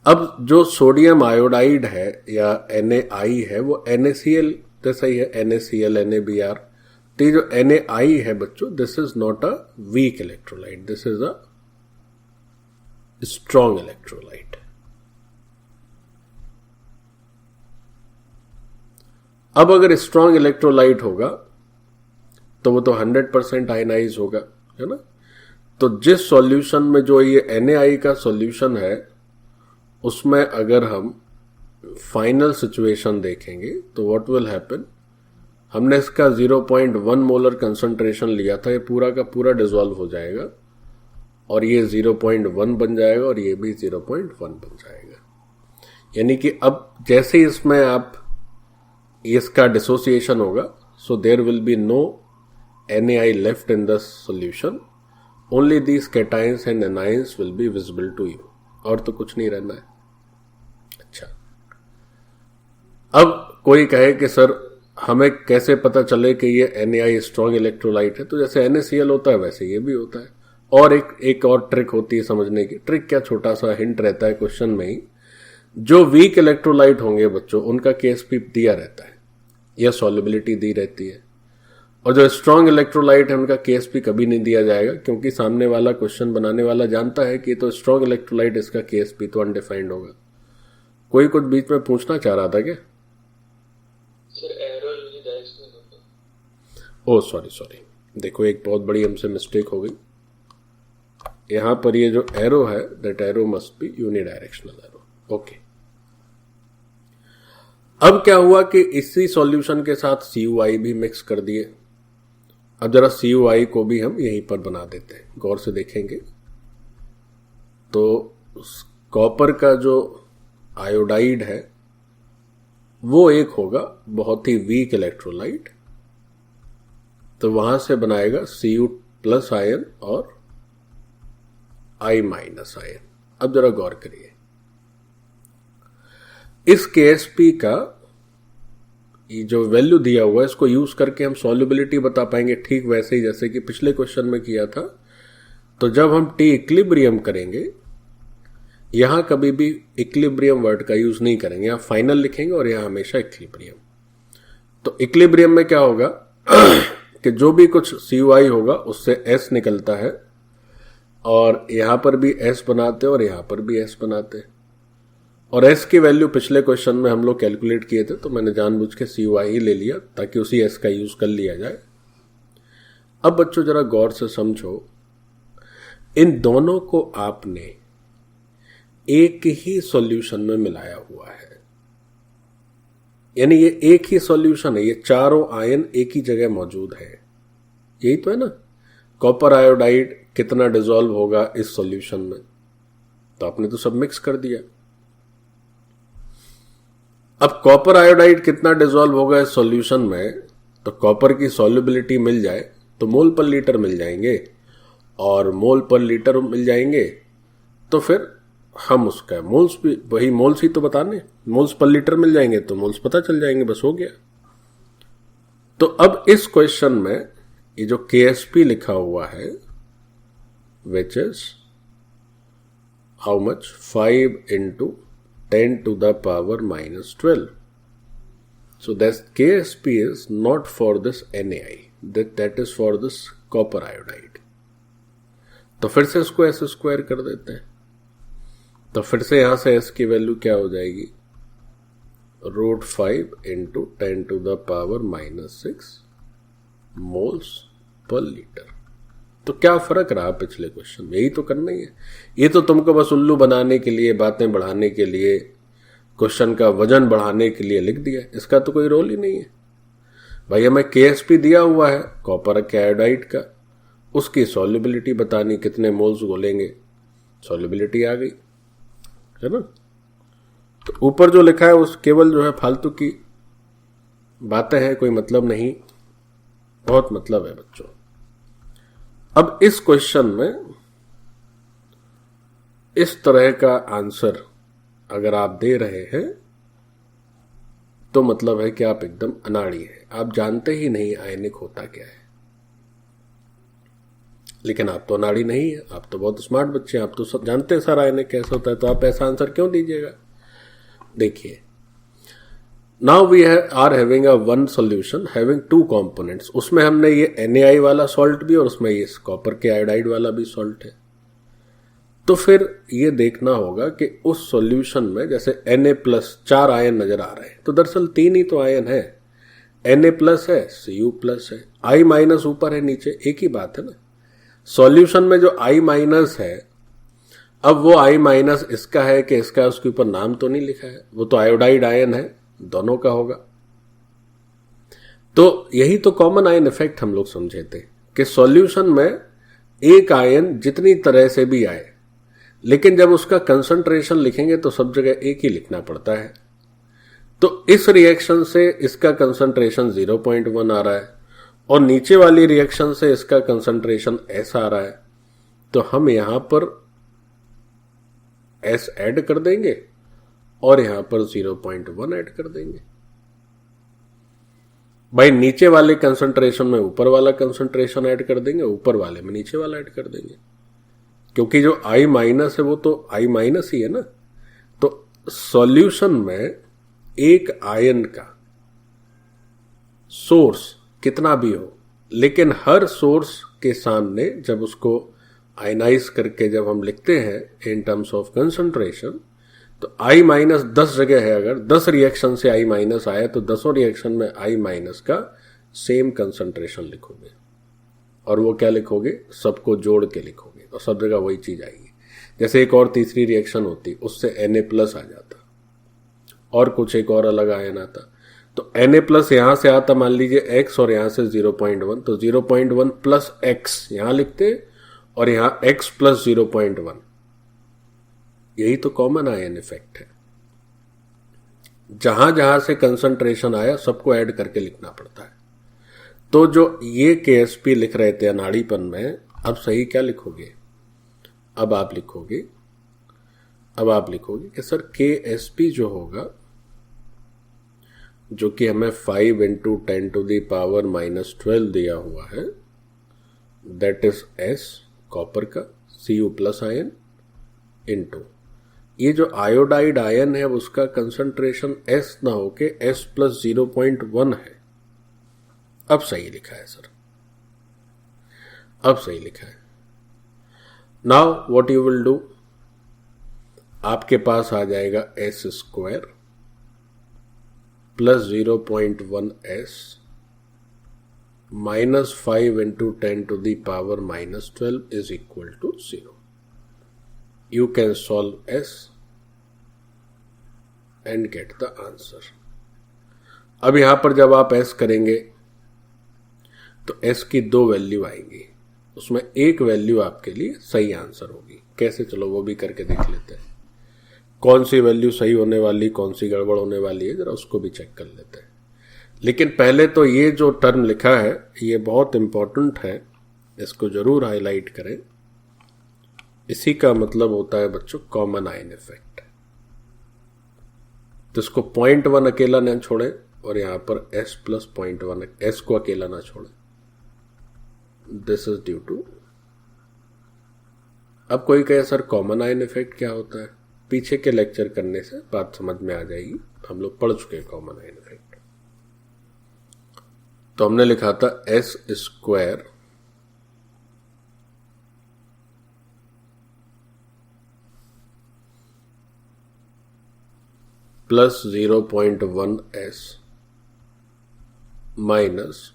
A: अब जो सोडियम आयोडाइड है या NaI है वो NaCl जैसा ही है, NaCl NaBr। तो ये जो NaI है बच्चों, this is not a weak electrolyte, this is a strong electrolyte. अब अगर स्ट्रॉन्ग इलेक्ट्रोलाइट होगा तो वो तो 100% आयनाइज होगा, है ना। तो जिस सॉल्यूशन में जो ये NaI का सॉल्यूशन है उसमें अगर हम फाइनल सिचुएशन देखेंगे तो व्हाट विल हैपन, हमने इसका 0.1 मोलर कंसंट्रेशन लिया था, ये पूरा का पूरा डिसॉल्व हो जाएगा और ये 0.1 बन जाएगा और ये भी 0.1 बन जाएगा। यानी कि अब जैसे ही इसमें आप इसका डिसोसिएशन होगा, so there will be no NaI left in the solution, only these cations and anions will be visible to you, और तो कुछ नहीं रहना है। अच्छा, अब कोई कहे कि सर हमें कैसे पता चले कि ये NaI स्ट्रॉन्ग इलेक्ट्रोलाइट है, तो जैसे NaCl होता है वैसे ये भी होता है। और एक और ट्रिक होती है समझने की। ट्रिक क्या, छोटा सा हिंट रहता है क्वेश्चन में ही। जो वीक इलेक्ट्रोलाइट होंगे बच्चों उनका KSP दिया रहता है या सॉल्युबिलिटी दी रहती है, और जो स्ट्रॉन्ग इलेक्ट्रोलाइट है उनका KSP कभी नहीं दिया जाएगा, क्योंकि सामने वाला क्वेश्चन बनाने वाला जानता है कि तो स्ट्रॉन्ग इलेक्ट्रोलाइट, इसका KSP तो अनडिफाइंड होगा। कोई कुछ बीच में पूछना चाह रहा था क्या? ओह सॉरी, देखो एक बहुत बड़ी हमसे मिस्टेक हो गई। यहां पर ये जो एरो है, that arrow must be unidirectional arrow. Okay, अब क्या हुआ कि इसी सॉल्यूशन के साथ CuI भी मिक्स कर दिए, अब जरा CuI को भी हम यहीं पर बना देते हैं, गौर से देखेंगे तो कॉपर का जो आयोडाइड है वो एक होगा बहुत ही वीक इलेक्ट्रोलाइट, तो वहां से बनाएगा Cu+ आयन और I- आयन। अब जरा गौर करिए, इस Ksp का ये जो वैल्यू दिया हुआ है इसको यूज करके हम सॉल्युबिलिटी बता पाएंगे, ठीक वैसे ही जैसे कि पिछले क्वेश्चन में किया था। तो जब हम T इक्विलिब्रियम करेंगे, यहां कभी भी इक्विलिब्रियम वर्ड का यूज नहीं करेंगे, यहां फाइनल लिखेंगे और यहां हमेशा इक्विलिब्रियम। तो इक्विलिब्रियम में क्या होगा कि जो भी कुछ CuI होगा उससे S निकलता है, और यहां पर भी S बनाते और यहां पर भी S बनाते, और S की वैल्यू पिछले क्वेश्चन में हम लोग कैलकुलेट किए थे, तो मैंने जानबूझ के CuI ही ले लिया ताकि उसी S का यूज कर लिया जाए। अब बच्चों जरा गौर से समझो, इन दोनों को आपने एक ही सॉल्यूशन में मिलाया हुआ है, यानी ये एक ही सॉल्यूशन है, ये चारों आयन एक ही जगह मौजूद है, यही तो है ना। कॉपर आयोडाइड कितना डिसॉल्व होगा इस सॉल्यूशन में, तो आपने तो सब मिक्स कर दिया। अब कॉपर आयोडाइड कितना डिसॉल्व होगा इस सॉल्यूशन में, तो कॉपर की सॉल्युबिलिटी मिल जाए तो मोल पर लीटर मिल जाएंगे, और मोल पर लीटर मिल जाएंगे तो फिर हम उसका मोल्स भी, वही मोल्स ही तो बताने, मोल्स पर लीटर मिल जाएंगे तो मोल्स पता चल जाएंगे, बस हो गया। तो अब इस क्वेश्चन में ये जो Ksp लिखा हुआ है, which is how much, 5 × 10⁻⁻12. So that Ksp is not for this NaI, that is for this copper iodide. तो फिर से इसको S² कर देते हैं, तो फिर से यहां से S की वैल्यू क्या हो जाएगी, √5 × 10⁻⁻6 मोल्स पर लीटर। तो क्या फर्क रहा पिछले क्वेश्चन में, यही तो करना ही है। ये तो तुमको बस उल्लू बनाने के लिए, बातें बढ़ाने के लिए, क्वेश्चन का वजन बढ़ाने के लिए लिख दिया, इसका तो कोई रोल ही नहीं है भाई। हमें Ksp दिया हुआ है कॉपर के आयोडाइड का, उसकी सॉल्युबिलिटी बतानी, कितने मोल्स घोलेंगे, सॉल्युबिलिटी आ गई, है ना। तो ऊपर जो लिखा है उस केवल जो है फालतू की बातें हैं, कोई मतलब नहीं, बहुत मतलब है बच्चों। अब इस क्वेश्चन में इस तरह का आंसर अगर आप दे रहे हैं तो मतलब है कि आप एकदम अनाड़ी हैं, आप जानते ही नहीं आयनिक होता क्या है। लेकिन आप तो अनाड़ी नहीं है, आप तो बहुत स्मार्ट बच्चे हैं, आप तो सब जानते हैं सारा आयनिक कैसे होता है, तो आप ऐसा आंसर क्यों दीजिएगा। देखिए, now we are having a one solution having 2 components, उसमें हमने ये NaI वाला सॉल्ट भी और उसमें ये कॉपर के आयोडाइड वाला भी सॉल्ट है। तो फिर ये देखना होगा कि उस सॉल्यूशन में जैसे Na+ 4 आयन नजर आ रहे हैं, तो दरअसल 3 ही तो आयन है, Na+ है, Cu+ है, I- ऊपर है नीचे, एक ही बात है ना। सॉल्यूशन में जो I- है, अब वो I- इसका है कि इसका, उसके ऊपर नाम तो नहीं लिखा है, वो तो आयोडाइड आयन है, दोनों का होगा। तो यही तो कॉमन आयन इफेक्ट हम लोग समझे थे कि सॉल्यूशन में एक आयन जितनी तरह से भी आए, लेकिन जब उसका कंसंट्रेशन लिखेंगे तो सब जगह एक ही लिखना पड़ता है। तो इस रिएक्शन से इसका कंसंट्रेशन 0.1 आ रहा है और नीचे वाली रिएक्शन से इसका कंसंट्रेशन S आ रहा है, तो हम यहां पर S ऐड कर देंगे और यहां पर 0.1 ऐड कर देंगे। भाई नीचे वाले कंसंट्रेशन में ऊपर वाला कंसंट्रेशन ऐड कर देंगे, ऊपर वाले में नीचे वाला ऐड कर देंगे, क्योंकि जो I- है वो तो I- ही है ना। तो सॉल्यूशन में एक आयन का सोर्स कितना भी हो, लेकिन हर सोर्स के सामने जब उसको आयनाइज करके जब हम लिखते हैं इन टर्म्स ऑफ कंसंट्रेशन, तो I- 10 जगह है, अगर 10 रिएक्शन से I- आया तो 10 रिएक्शन में I- का सेम कंसंट्रेशन लिखोगे, और वो क्या लिखोगे, सबको जोड़ के लिखोगे, और सब जगह वही चीज आएगी। जैसे एक और तीसरी रिएक्शन होती, उससे Na+ आ जाता और कुछ एक और अलग आयन आता, तो Na प्लस यहां से आता मान लीजिए x और यहां से 0.1, तो 0.1 प्लस x यहां लिखते और यहां x प्लस 0.1, यही तो कॉमन आयन इफेक्ट है। जहां जहां से कंसंट्रेशन आया सबको ऐड करके लिखना पड़ता है। तो जो ये KSP लिख रहे थे अनाड़ीपन में, अब सही क्या लिखोगे? अब आप लिखोगे कि सर KSP जो होगा, जो कि हमें 5 इंटू 10⁻⁻12 दिया हुआ है, दैट इज S कॉपर का Cu प्लस आयन इंटू ये जो आयोडाइड आयन है उसका कंसंट्रेशन S ना होके S प्लस 0.1 है। अब सही लिखा है सर, अब सही लिखा है। Now what you will do, आपके पास आ जाएगा S square plus 0.1 S minus 5 into 10⁻⁻12 is equal to 0। You can solve S and get the answer। अब यहां पर जब आप S करेंगे तो S की 2 वैल्यू आएंगी, उसमें एक वैल्यू आपके लिए सही आंसर होगी। कैसे, चलो वो भी करके देख लेते हैं। कौन सी वैल्यू सही होने वाली, कौन सी गड़बड़ होने वाली है, जरा उसको भी चेक कर लेते हैं। लेकिन पहले तो ये जो टर्म लिखा है ये बहुत इंपॉर्टेंट है, इसको जरूर हाईलाइट करें। इसी का मतलब होता है बच्चों कॉमन आयन इफेक्ट। तो इसको 0.1 अकेला न छोड़े और यहां पर S प्लस 0.1 S को अकेला ना छोड़े। दिस इज ड्यू टू, अब कोई कहे सर कॉमन आयन इफेक्ट क्या होता है, पीछे के लेक्चर करने से बात समझ में आ जाएगी, हम लोग पढ़ चुके हैं कॉमन आयन इफेक्ट। तो हमने लिखा था S square plus 0.1 S minus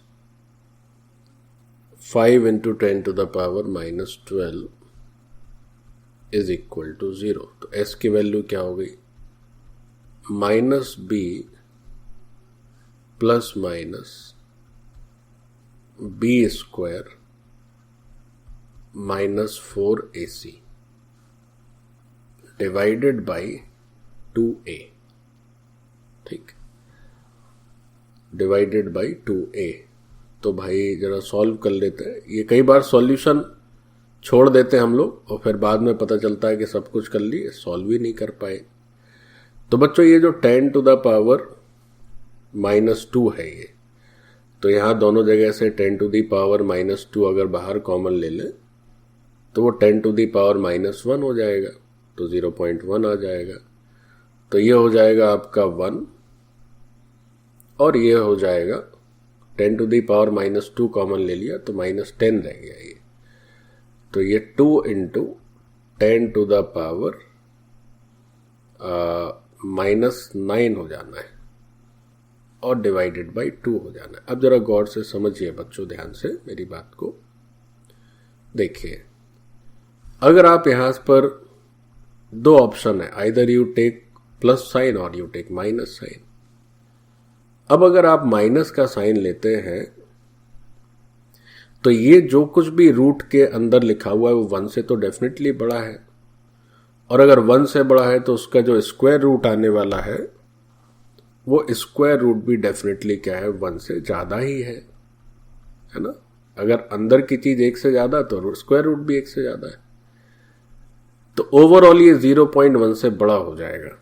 A: 5 into 10⁻⁻12 is equal to 0। तो S की वैल्यू क्या हो गई, minus B plus minus B square minus 4AC divided by 2A। ठीक, डिवाइडेड बाई 2A। तो भाई जरा सॉल्व कर लेते हैं। ये कई बार सॉल्यूशन छोड़ देते हैं हम लोग और फिर बाद में पता चलता है कि सब कुछ कर लिए, सॉल्व ही नहीं कर पाए। तो बच्चों ये जो 10⁻⁻2 है ये, तो यहां दोनों जगह से 10⁻⁻2 अगर बाहर कॉमन ले लें तो वो 10⁻⁻1 हो जाएगा, तो 0.1 आ जाएगा। तो ये हो जाएगा आपका 1 और ये हो जाएगा 10⁻⁻2 कॉमन ले लिया तो -10 रह गया ये। तो ये 2 इंटू 10⁻⁻9 हो जाना है और डिवाइडेड बाई 2 हो जाना है। अब जरा गौर से समझिए बच्चों, ध्यान से मेरी बात को देखिए। अगर आप यहां पर 2 ऑप्शन है, either you take plus sign और यू टेक माइनस साइन। अब अगर आप माइनस का साइन लेते हैं तो ये जो कुछ भी रूट के अंदर लिखा हुआ है वो 1 से तो डेफिनेटली बड़ा है, और अगर 1 से बड़ा है तो उसका जो स्क्वायर रूट आने वाला है वो स्क्वायर रूट भी डेफिनेटली क्या है, 1 से ज्यादा ही है ना। अगर अंदर की चीज 1 से ज्यादा तो स्क्वायर रूट भी 1 से ज्यादा है। तो ओवरऑल ये 0.1 से बड़ा हो जाएगा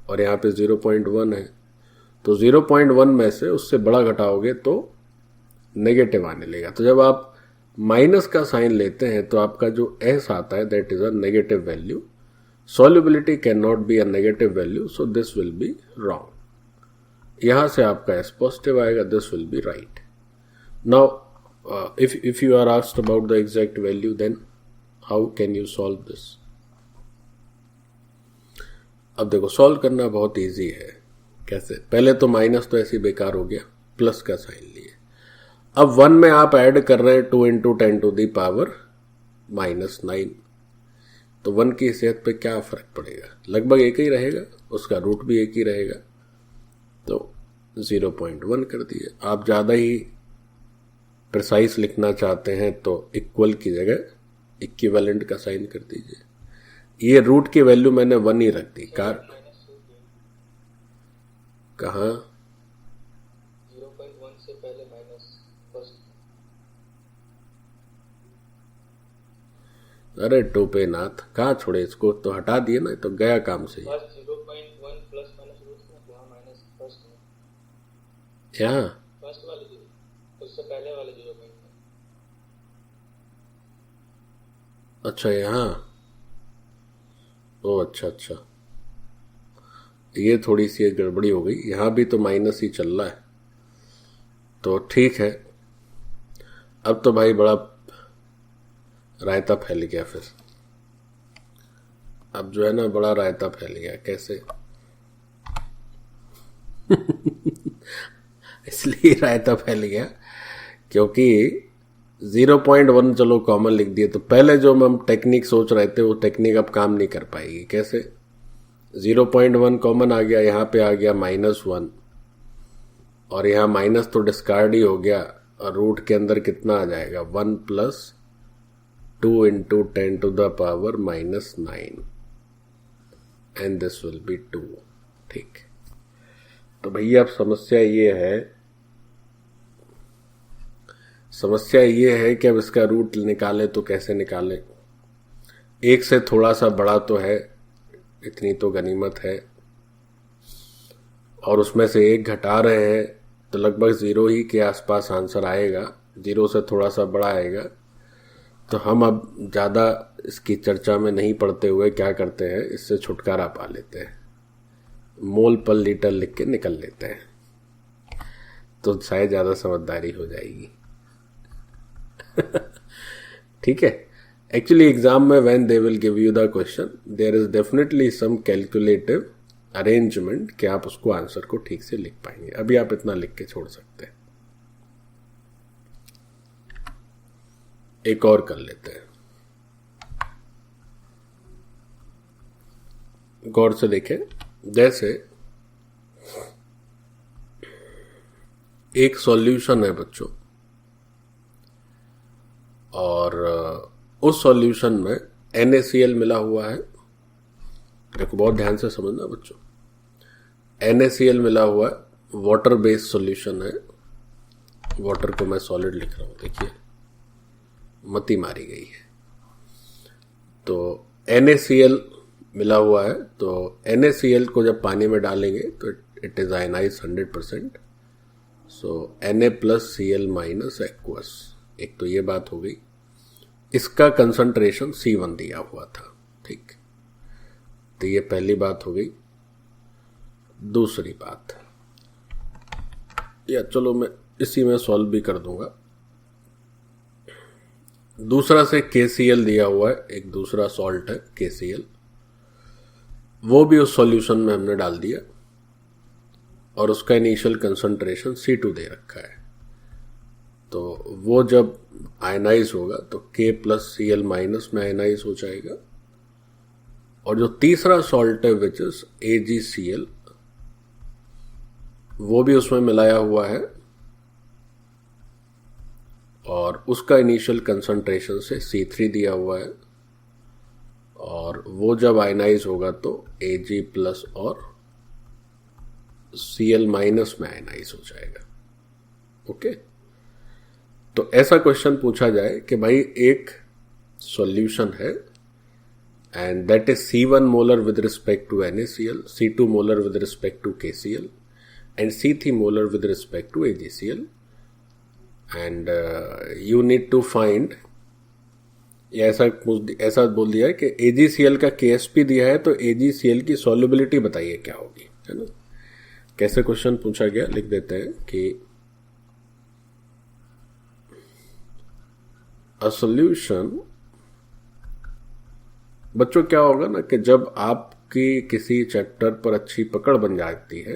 A: और यहाँ पे 0.1 है, तो 0.1 में से उससे बड़ा घटाओगे तो नेगेटिव आने लगेगा। तो जब आप माइनस का साइन लेते हैं तो आपका जो S आता है that is a negative value. Solubility can not be a negative value, so this will be wrong. यहां से आपका S पॉजिटिव आएगा, this will be right. Now if you are asked about the exact value, then how can you solve this? अब देखो solve करना बहुत easy है। कैसे, पहले तो माइनस तो ऐसे ही बेकार हो गया, प्लस का साइन लिए। अब 1 में आप ऐड कर रहे हैं 2 इंटू 10⁻⁻9, तो 1 की हैसियत पे क्या फर्क पड़ेगा, लगभग एक ही रहेगा, उसका रूट भी एक ही रहेगा। तो 0.1 कर दिए। आप ज़्यादा ही प्रिसाइज लिखना चाहते हैं तो इक्वल की जगह इक्विवेलेंट का साइन कर दीजिए। ये रूट की वैल्यू मैंने 1 ही रख दी। कहाँ
B: 0.1 से पहले माइनस फर्स्ट।
A: अरे टोपे नाथ, कहाँ छोड़े इसको, तो हटा दिए ना, तो गया काम से।
B: 0.1 प्लस माइनस रूट में तो माइनस फर्स्ट में,
A: यहाँ
B: फर्स्ट वाले जीरो, उससे पहले वाले 0.1।
A: अच्छा यहाँ, ओ अच्छा अच्छा, ये थोड़ी सी गड़बड़ी हो गई। यहाँ भी तो माइनस ही चल रहा है, तो ठीक है। अब तो भाई बड़ा रायता फैल गया फिर। अब जो है ना बड़ा रायता फैल गया। कैसे? इसलिए रायता फैल गया क्योंकि 0.1 चलो कॉमन लिख दिए, तो पहले जो हम टेक्निक सोच रहे थे वो टेक्निक अब काम नहीं कर पाएगी। कैसे? 0.1 कॉमन आ गया, यहाँ पे आ गया -1, और यहाँ माइनस तो डिस्कार्ड ही हो गया, और रूट के अंदर कितना आ जाएगा 1 + 2 × 10⁻⁻⁹ एंड दिस विल बी 2। ठीक, तो भैया अब समस्या ये है कि अब इसका रूट निकाले तो कैसे निकाले। एक से थोड़ा सा बड़ा तो है, इतनी तो गनीमत है, और उसमें से एक घटा रहे हैं तो लगभग 0 ही के आसपास आंसर आएगा। 0 से थोड़ा सा बड़ा आएगा। तो हम अब ज़्यादा इसकी चर्चा में नहीं पड़ते हुए क्या करते हैं, इससे छुटकारा पा लेते हैं, मोल पर लीटर लिख के निकल लेते हैं, तो शायद ज़्यादा समझदारी हो जाएगी। ठीक है। एक्चुअली एग्जाम में when they will give you the question, there is definitely some calculative arrangement कि आप उसको आंसर को ठीक से लिख पाएंगे। अभी आप इतना लिख के छोड़ सकते हैं। एक और कर लेते हैं, गौर से देखें। जैसे एक सॉल्यूशन है बच्चों, और उस सॉल्यूशन में NaCl मिला हुआ है। देखो बहुत ध्यान से समझना बच्चों, NaCl मिला हुआ है, वाटर बेस्ड सॉल्यूशन है। वाटर को मैं सॉलिड लिख रहा हूं, देखिए मती मारी गई है। तो NaCl मिला हुआ है, तो NaCl को जब पानी में डालेंगे तो it is ionize 100%। So Na + Cl - aqueous। एक तो ये बात हो गई। इसका कंसंट्रेशन C1 दिया हुआ था। ठीक, तो ये पहली बात हो गई। दूसरी बात, या चलो मैं इसी में सॉल्व भी कर दूंगा। दूसरा से KCl दिया हुआ है, एक दूसरा सॉल्ट है KCl, वो भी उस सॉल्यूशन में हमने डाल दिया, और उसका इनिशियल कंसंट्रेशन C2 दे रखा है। तो वो जब आयनाइज होगा तो K + Cl- में आयनाइज हो जाएगा। और जो तीसरा सॉल्ट है विच इज AgCl, वो भी उसमें मिलाया हुआ है, और उसका इनिशियल कंसंट्रेशन से C3 दिया हुआ है, और वो जब आयनाइज होगा तो Ag+ और Cl- में आयनाइज हो जाएगा। ओके, तो ऐसा क्वेश्चन पूछा जाए कि भाई एक सॉल्यूशन है and that is C1 molar with respect to NaCl, C2 molar with respect to KCl and C3 molar with respect to AgCl, and you need to find, या ऐसा बोल दिया है कि AgCl का KSP दिया है, तो AgCl की सॉल्युबिलिटी बताइए क्या होगी, है ना। कैसे क्वेश्चन पूछा गया, लिख देते हैं कि अ सॉल्यूशन। बच्चों क्या होगा ना कि जब आपकी किसी चैप्टर पर अच्छी पकड़ बन जाती है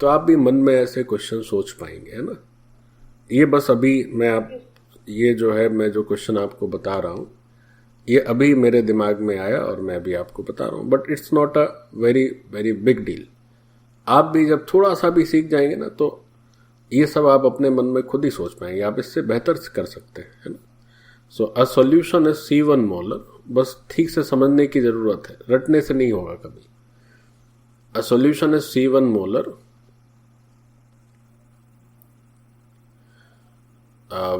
A: तो आप भी मन में ऐसे क्वेश्चन सोच पाएंगे, है ना। ये बस अभी ये जो है मैं जो क्वेश्चन आपको बता रहा हूं, ये अभी मेरे दिमाग में आया और मैं अभी आपको बता रहा हूं, but it's not a very very big deal. आप भी जब थोड़ा सा भी सीख जाएंगे ना तो ये सब आप अपने मन में खुद ही सोच पाएंगे, आप इससे बेहतर कर सकते हैं, है ना। So a solution is C1 molar, बस ठीक से समझने की जरूरत है, रटने से नहीं होगा कभी। अ solution is C1 molar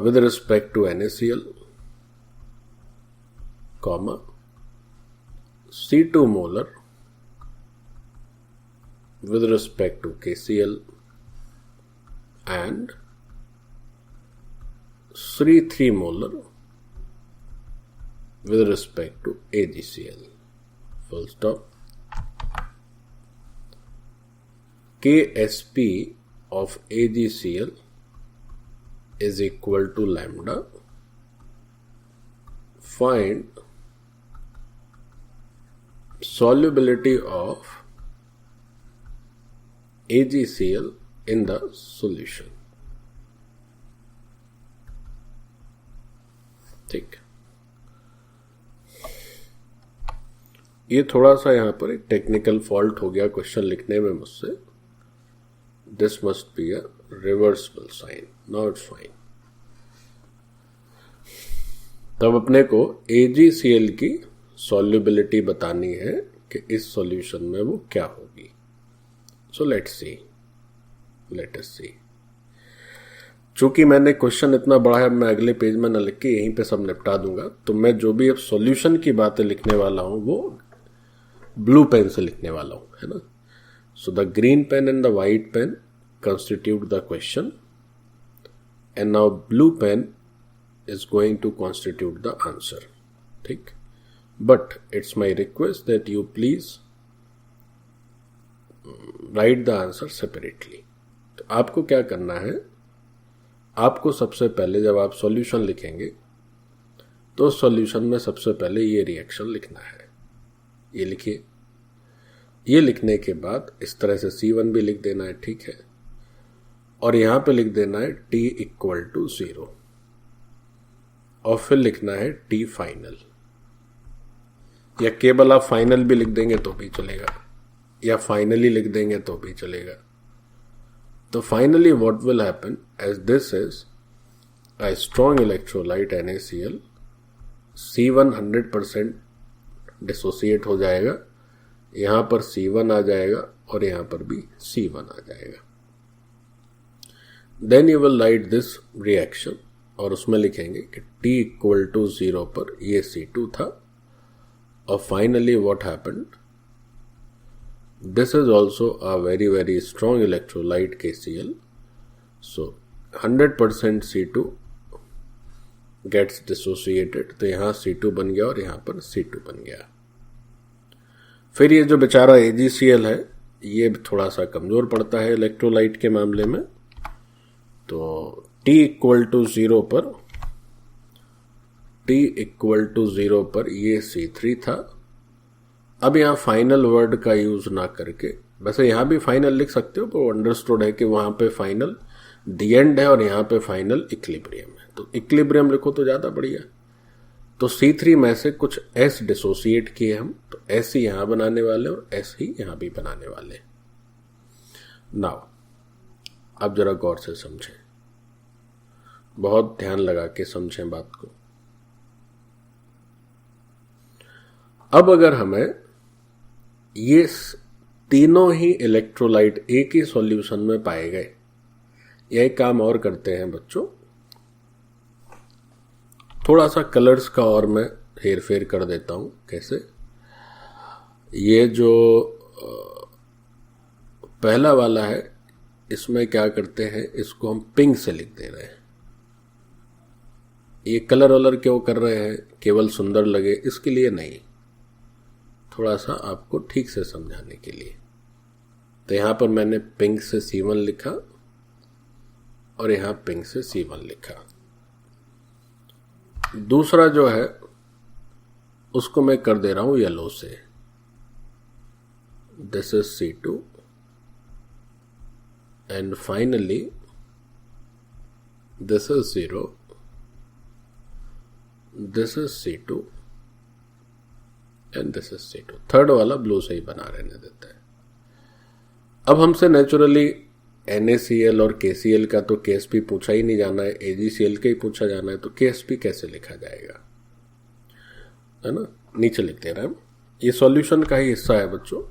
A: with respect to NaCl, comma C2 molar with respect to KCl and C3 molar with respect to AgCl. Full stop. Ksp of AgCl is equal to lambda. Find solubility of AgCl in the solution. ठीक, ये थोड़ा सा यहां पर एक technical fault हो गया question लिखने में मुझसे। This must be a reversible sign, now it's fine. तब अपने को AgCl की सॉल्युबिलिटी बतानी है कि इस सॉल्यूशन में वो क्या होगी। सो लेट अस सी। चूंकि मैंने क्वेश्चन इतना बड़ा है, मैं अगले पेज में न लिख के यहीं पे सब निपटा दूंगा, तो मैं जो भी अब सॉल्यूशन की बातें लिखने वाला हूं वो ब्लू पेन से लिखने वाला हूं, है ना। So the green pen and the white pen constitute the question, and now blue pen is going to constitute the answer. ठीक, but it's my request that you please write the answer separately. तो आपको क्या करना है, आपको सबसे पहले जब आप सॉल्यूशन लिखेंगे तो सॉल्यूशन में सबसे पहले ये रिएक्शन लिखना है। ये लिखिए। ये लिखने के बाद इस तरह से C1 भी लिख देना है, ठीक है, और यहां पे लिख देना है T इक्वल टू 0 और फिर लिखना है T फाइनल, या केवल आप फाइनल भी लिख देंगे तो भी चलेगा, या फाइनली लिख देंगे तो भी चलेगा। तो finally what will happen, as this is a strong electrolyte NaCl, C1 100% dissociate हो जाएगा, यहां पर C1 आ जाएगा और यहां पर भी C1 आ जाएगा। Then you will write this reaction और उसमें लिखेंगे कि T इक्वल टू 0 पर ये C2 था, और finally what happened, this is also a very very strong electrolyte KCl, so 100% C2 gets dissociated, तो यहां C2 बन गया और यहां पर C2 बन गया। फिर ये जो बेचारा AgCl है ये थोड़ा सा कमजोर पड़ता है इलेक्ट्रोलाइट के मामले में, तो T इक्वल टू 0 पर ये C3 था। अब यहां फाइनल वर्ड का यूज ना करके, वैसे यहां भी फाइनल लिख सकते हो, पर अंडरस्टूड है कि वहां पे फाइनल दी एंड है और यहां पे फाइनल इक्विलिब्रियम है, तो इक्विलिब्रियम लिखो तो ज्यादा बढ़िया। तो C3 में से कुछ S डिसोसिएट किए हम, तो S ही यहां बनाने वाले और S ही यहां भी बनाने वाले। नाउ अब जरा गौर से समझें, बहुत ध्यान लगा के समझें बात को। अब अगर हमें ये तीनों ही इलेक्ट्रोलाइट एक ही सॉल्यूशन में पाए गए, यह काम और करते हैं बच्चों, थोड़ा सा कलर्स का और मैं हेर फेर कर देता हूं। कैसे, ये जो पहला वाला है इसमें क्या करते हैं, इसको हम पिंक से लिख दे रहे हैं। ये कलर वलर क्यों कर रहे हैं, केवल सुंदर लगे इसके लिए नहीं, थोड़ा सा आपको ठीक से समझाने के लिए। तो यहां पर मैंने पिंक से C1 लिखा और यहां पिंक से C1 लिखा। दूसरा जो है उसको मैं कर दे रहा हूं येलो से, this is C2 and finally this is 0, this is C2 and this is C2। Third वाला ब्लू से ही बना रहने देता है। अब हमसे नेचुरली NaCl और KCl का तो KSP पूछा ही नहीं जाना है, AgCl का ही पूछा जाना है, तो KSP कैसे लिखा जाएगा, है ना। नीचे लिखते हैं हम, ये सॉल्यूशन का ही हिस्सा है बच्चों।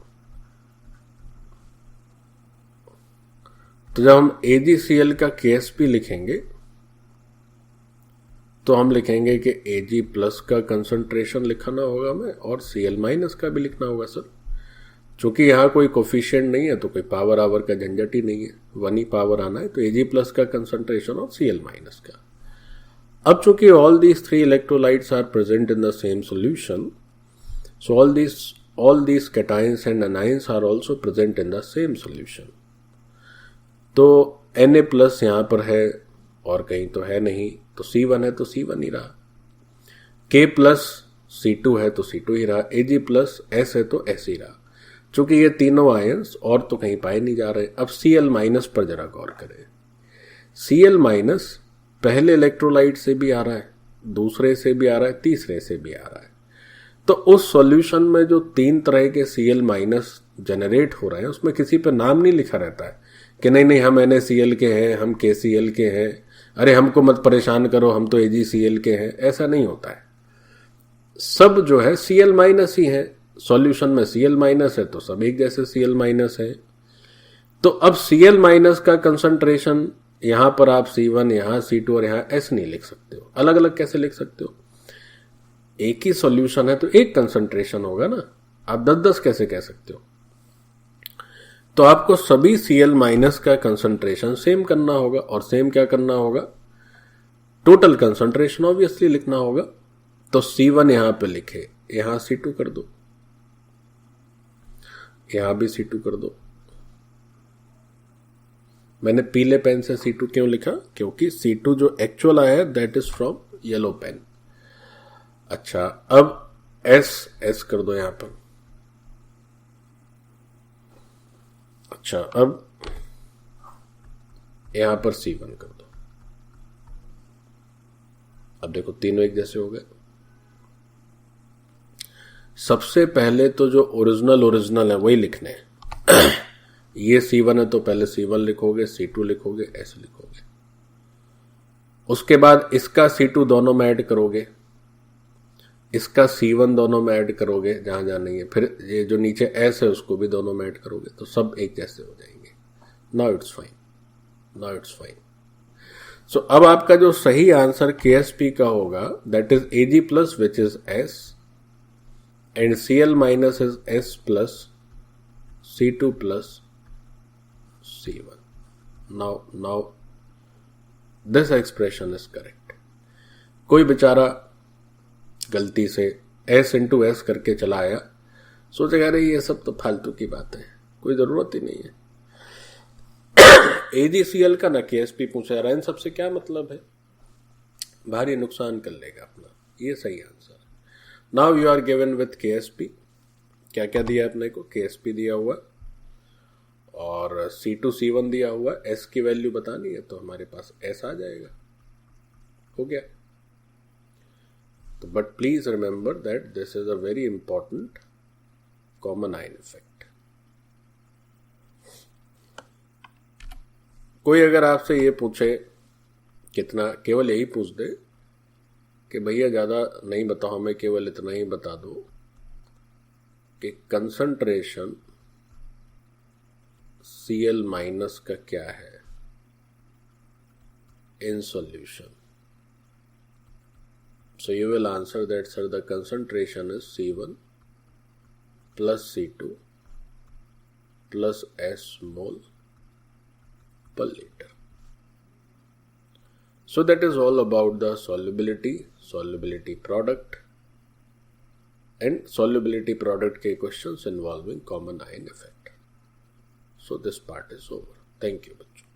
A: तो जब हम AgCl का KSP लिखेंगे तो हम लिखेंगे कि Ag प्लस का कंसंट्रेशन लिखना होगा हमें और Cl माइनस का भी लिखना होगा सर। चूंकि यहाँ कोई कोफिशिएंट नहीं है तो कोई पावर आवर का झंझट ही नहीं है, 1 ही पावर आना है, तो Ag प्लस का कंसंट्रेशन और Cl माइनस का। अब चूंकि all these 3 electrolytes are present in the same solution, so all these cations and anions are also present in the same solution. तो Na प्लस यहाँ पर है और कहीं तो है नहीं, तो C1 है तो C1 ही रहा, K प्लस C2 है तो C2 ही रहा, Ag प्लस S है तो S ही रहा। चूंकि ये तीनों आयंस और तो कहीं पाए नहीं जा रहे। अब Cl माइनस पर जरा गौर करें। Cl माइनस पहले इलेक्ट्रोलाइट से भी आ रहा है, दूसरे से भी आ रहा है, तीसरे से भी आ रहा है। तो उस सॉल्यूशन में जो 3 तरह के Cl माइनस जनरेट हो रहे हैं उसमें किसी पे नाम नहीं लिखा रहता है कि नहीं हम NaCl के हैं, हम KCl के हैं, अरे हमको मत परेशान करो हम तो AgCl के हैं। ऐसा नहीं होता है। सब जो है Cl माइनस ही है। सॉल्यूशन में Cl माइनस है तो सब एक जैसे Cl माइनस है। तो अब Cl माइनस का कंसंट्रेशन यहां पर आप C1, यहां C2 और यहां S नहीं लिख सकते हो। अलग अलग कैसे लिख सकते हो? एक ही सॉल्यूशन है तो एक कंसंट्रेशन होगा ना। आप 10-10 कैसे कह सकते हो? तो आपको सभी Cl माइनस का कंसंट्रेशन सेम करना होगा। और सेम क्या करना होगा? टोटल कंसंट्रेशन ऑब्वियसली लिखना होगा। तो C1 यहां पे लिखे, यहां C2 कर दो, यहां भी C2 कर दो। मैंने पीले पेन से C2 क्यों लिखा? क्योंकि C2 जो एक्चुअल आया है that is from yellow pen. अच्छा, अब S कर दो यहां पर। अच्छा, अब यहां पर C1 कर दो। अब देखो तीनों एक जैसे हो गए। सबसे पहले तो जो ओरिजिनल है वही लिखने हैं। ये C1 है तो पहले C1 लिखोगे, C2 लिखोगे, S लिखोगे। उसके बाद इसका C2 दोनों में ऐड करोगे, इसका C1 दोनों में ऐड करोगे जहां जहां नहीं है, फिर ये जो नीचे S है उसको भी दोनों में ऐड करोगे, तो सब एक जैसे हो जाएंगे। Now it's fine. सो अब आपका जो सही आंसर KSP का होगा that is Ag plus which is S and Cl minus is S plus C2 plus C1. Now this expression is correct. कोई बेचारा गलती से S into S करके चला आया, सोचेगा अरे ये सब तो फालतू की बात है, कोई जरूरत ही नहीं है। AgCl का ना KSP पूछा जा रहा है, इन सबसे क्या मतलब है? भारी नुकसान कर लेगा अपना। ये सही आंसर है। Now you are given with KSP। क्या क्या दिया अपने को? KSP दिया हुआ और C2 C1 दिया हुआ। S की वैल्यू बतानी है तो हमारे पास S आ जाएगा। हो गया। तो but please remember that this is a very important common ion effect. कोई अगर आपसे ये पूछे कितना, केवल यही पूछ दे कि भैया ज्यादा नहीं बताओ हमें, केवल इतना ही बता दो कि कंसंट्रेशन Cl माइनस का क्या है in solution. So you will answer that sir the concentration is C1 plus C2 plus S mole per liter. So that is all about the solubility product and solubility product के questions involving common ion effect. So this part is over. Thank you बच्चों।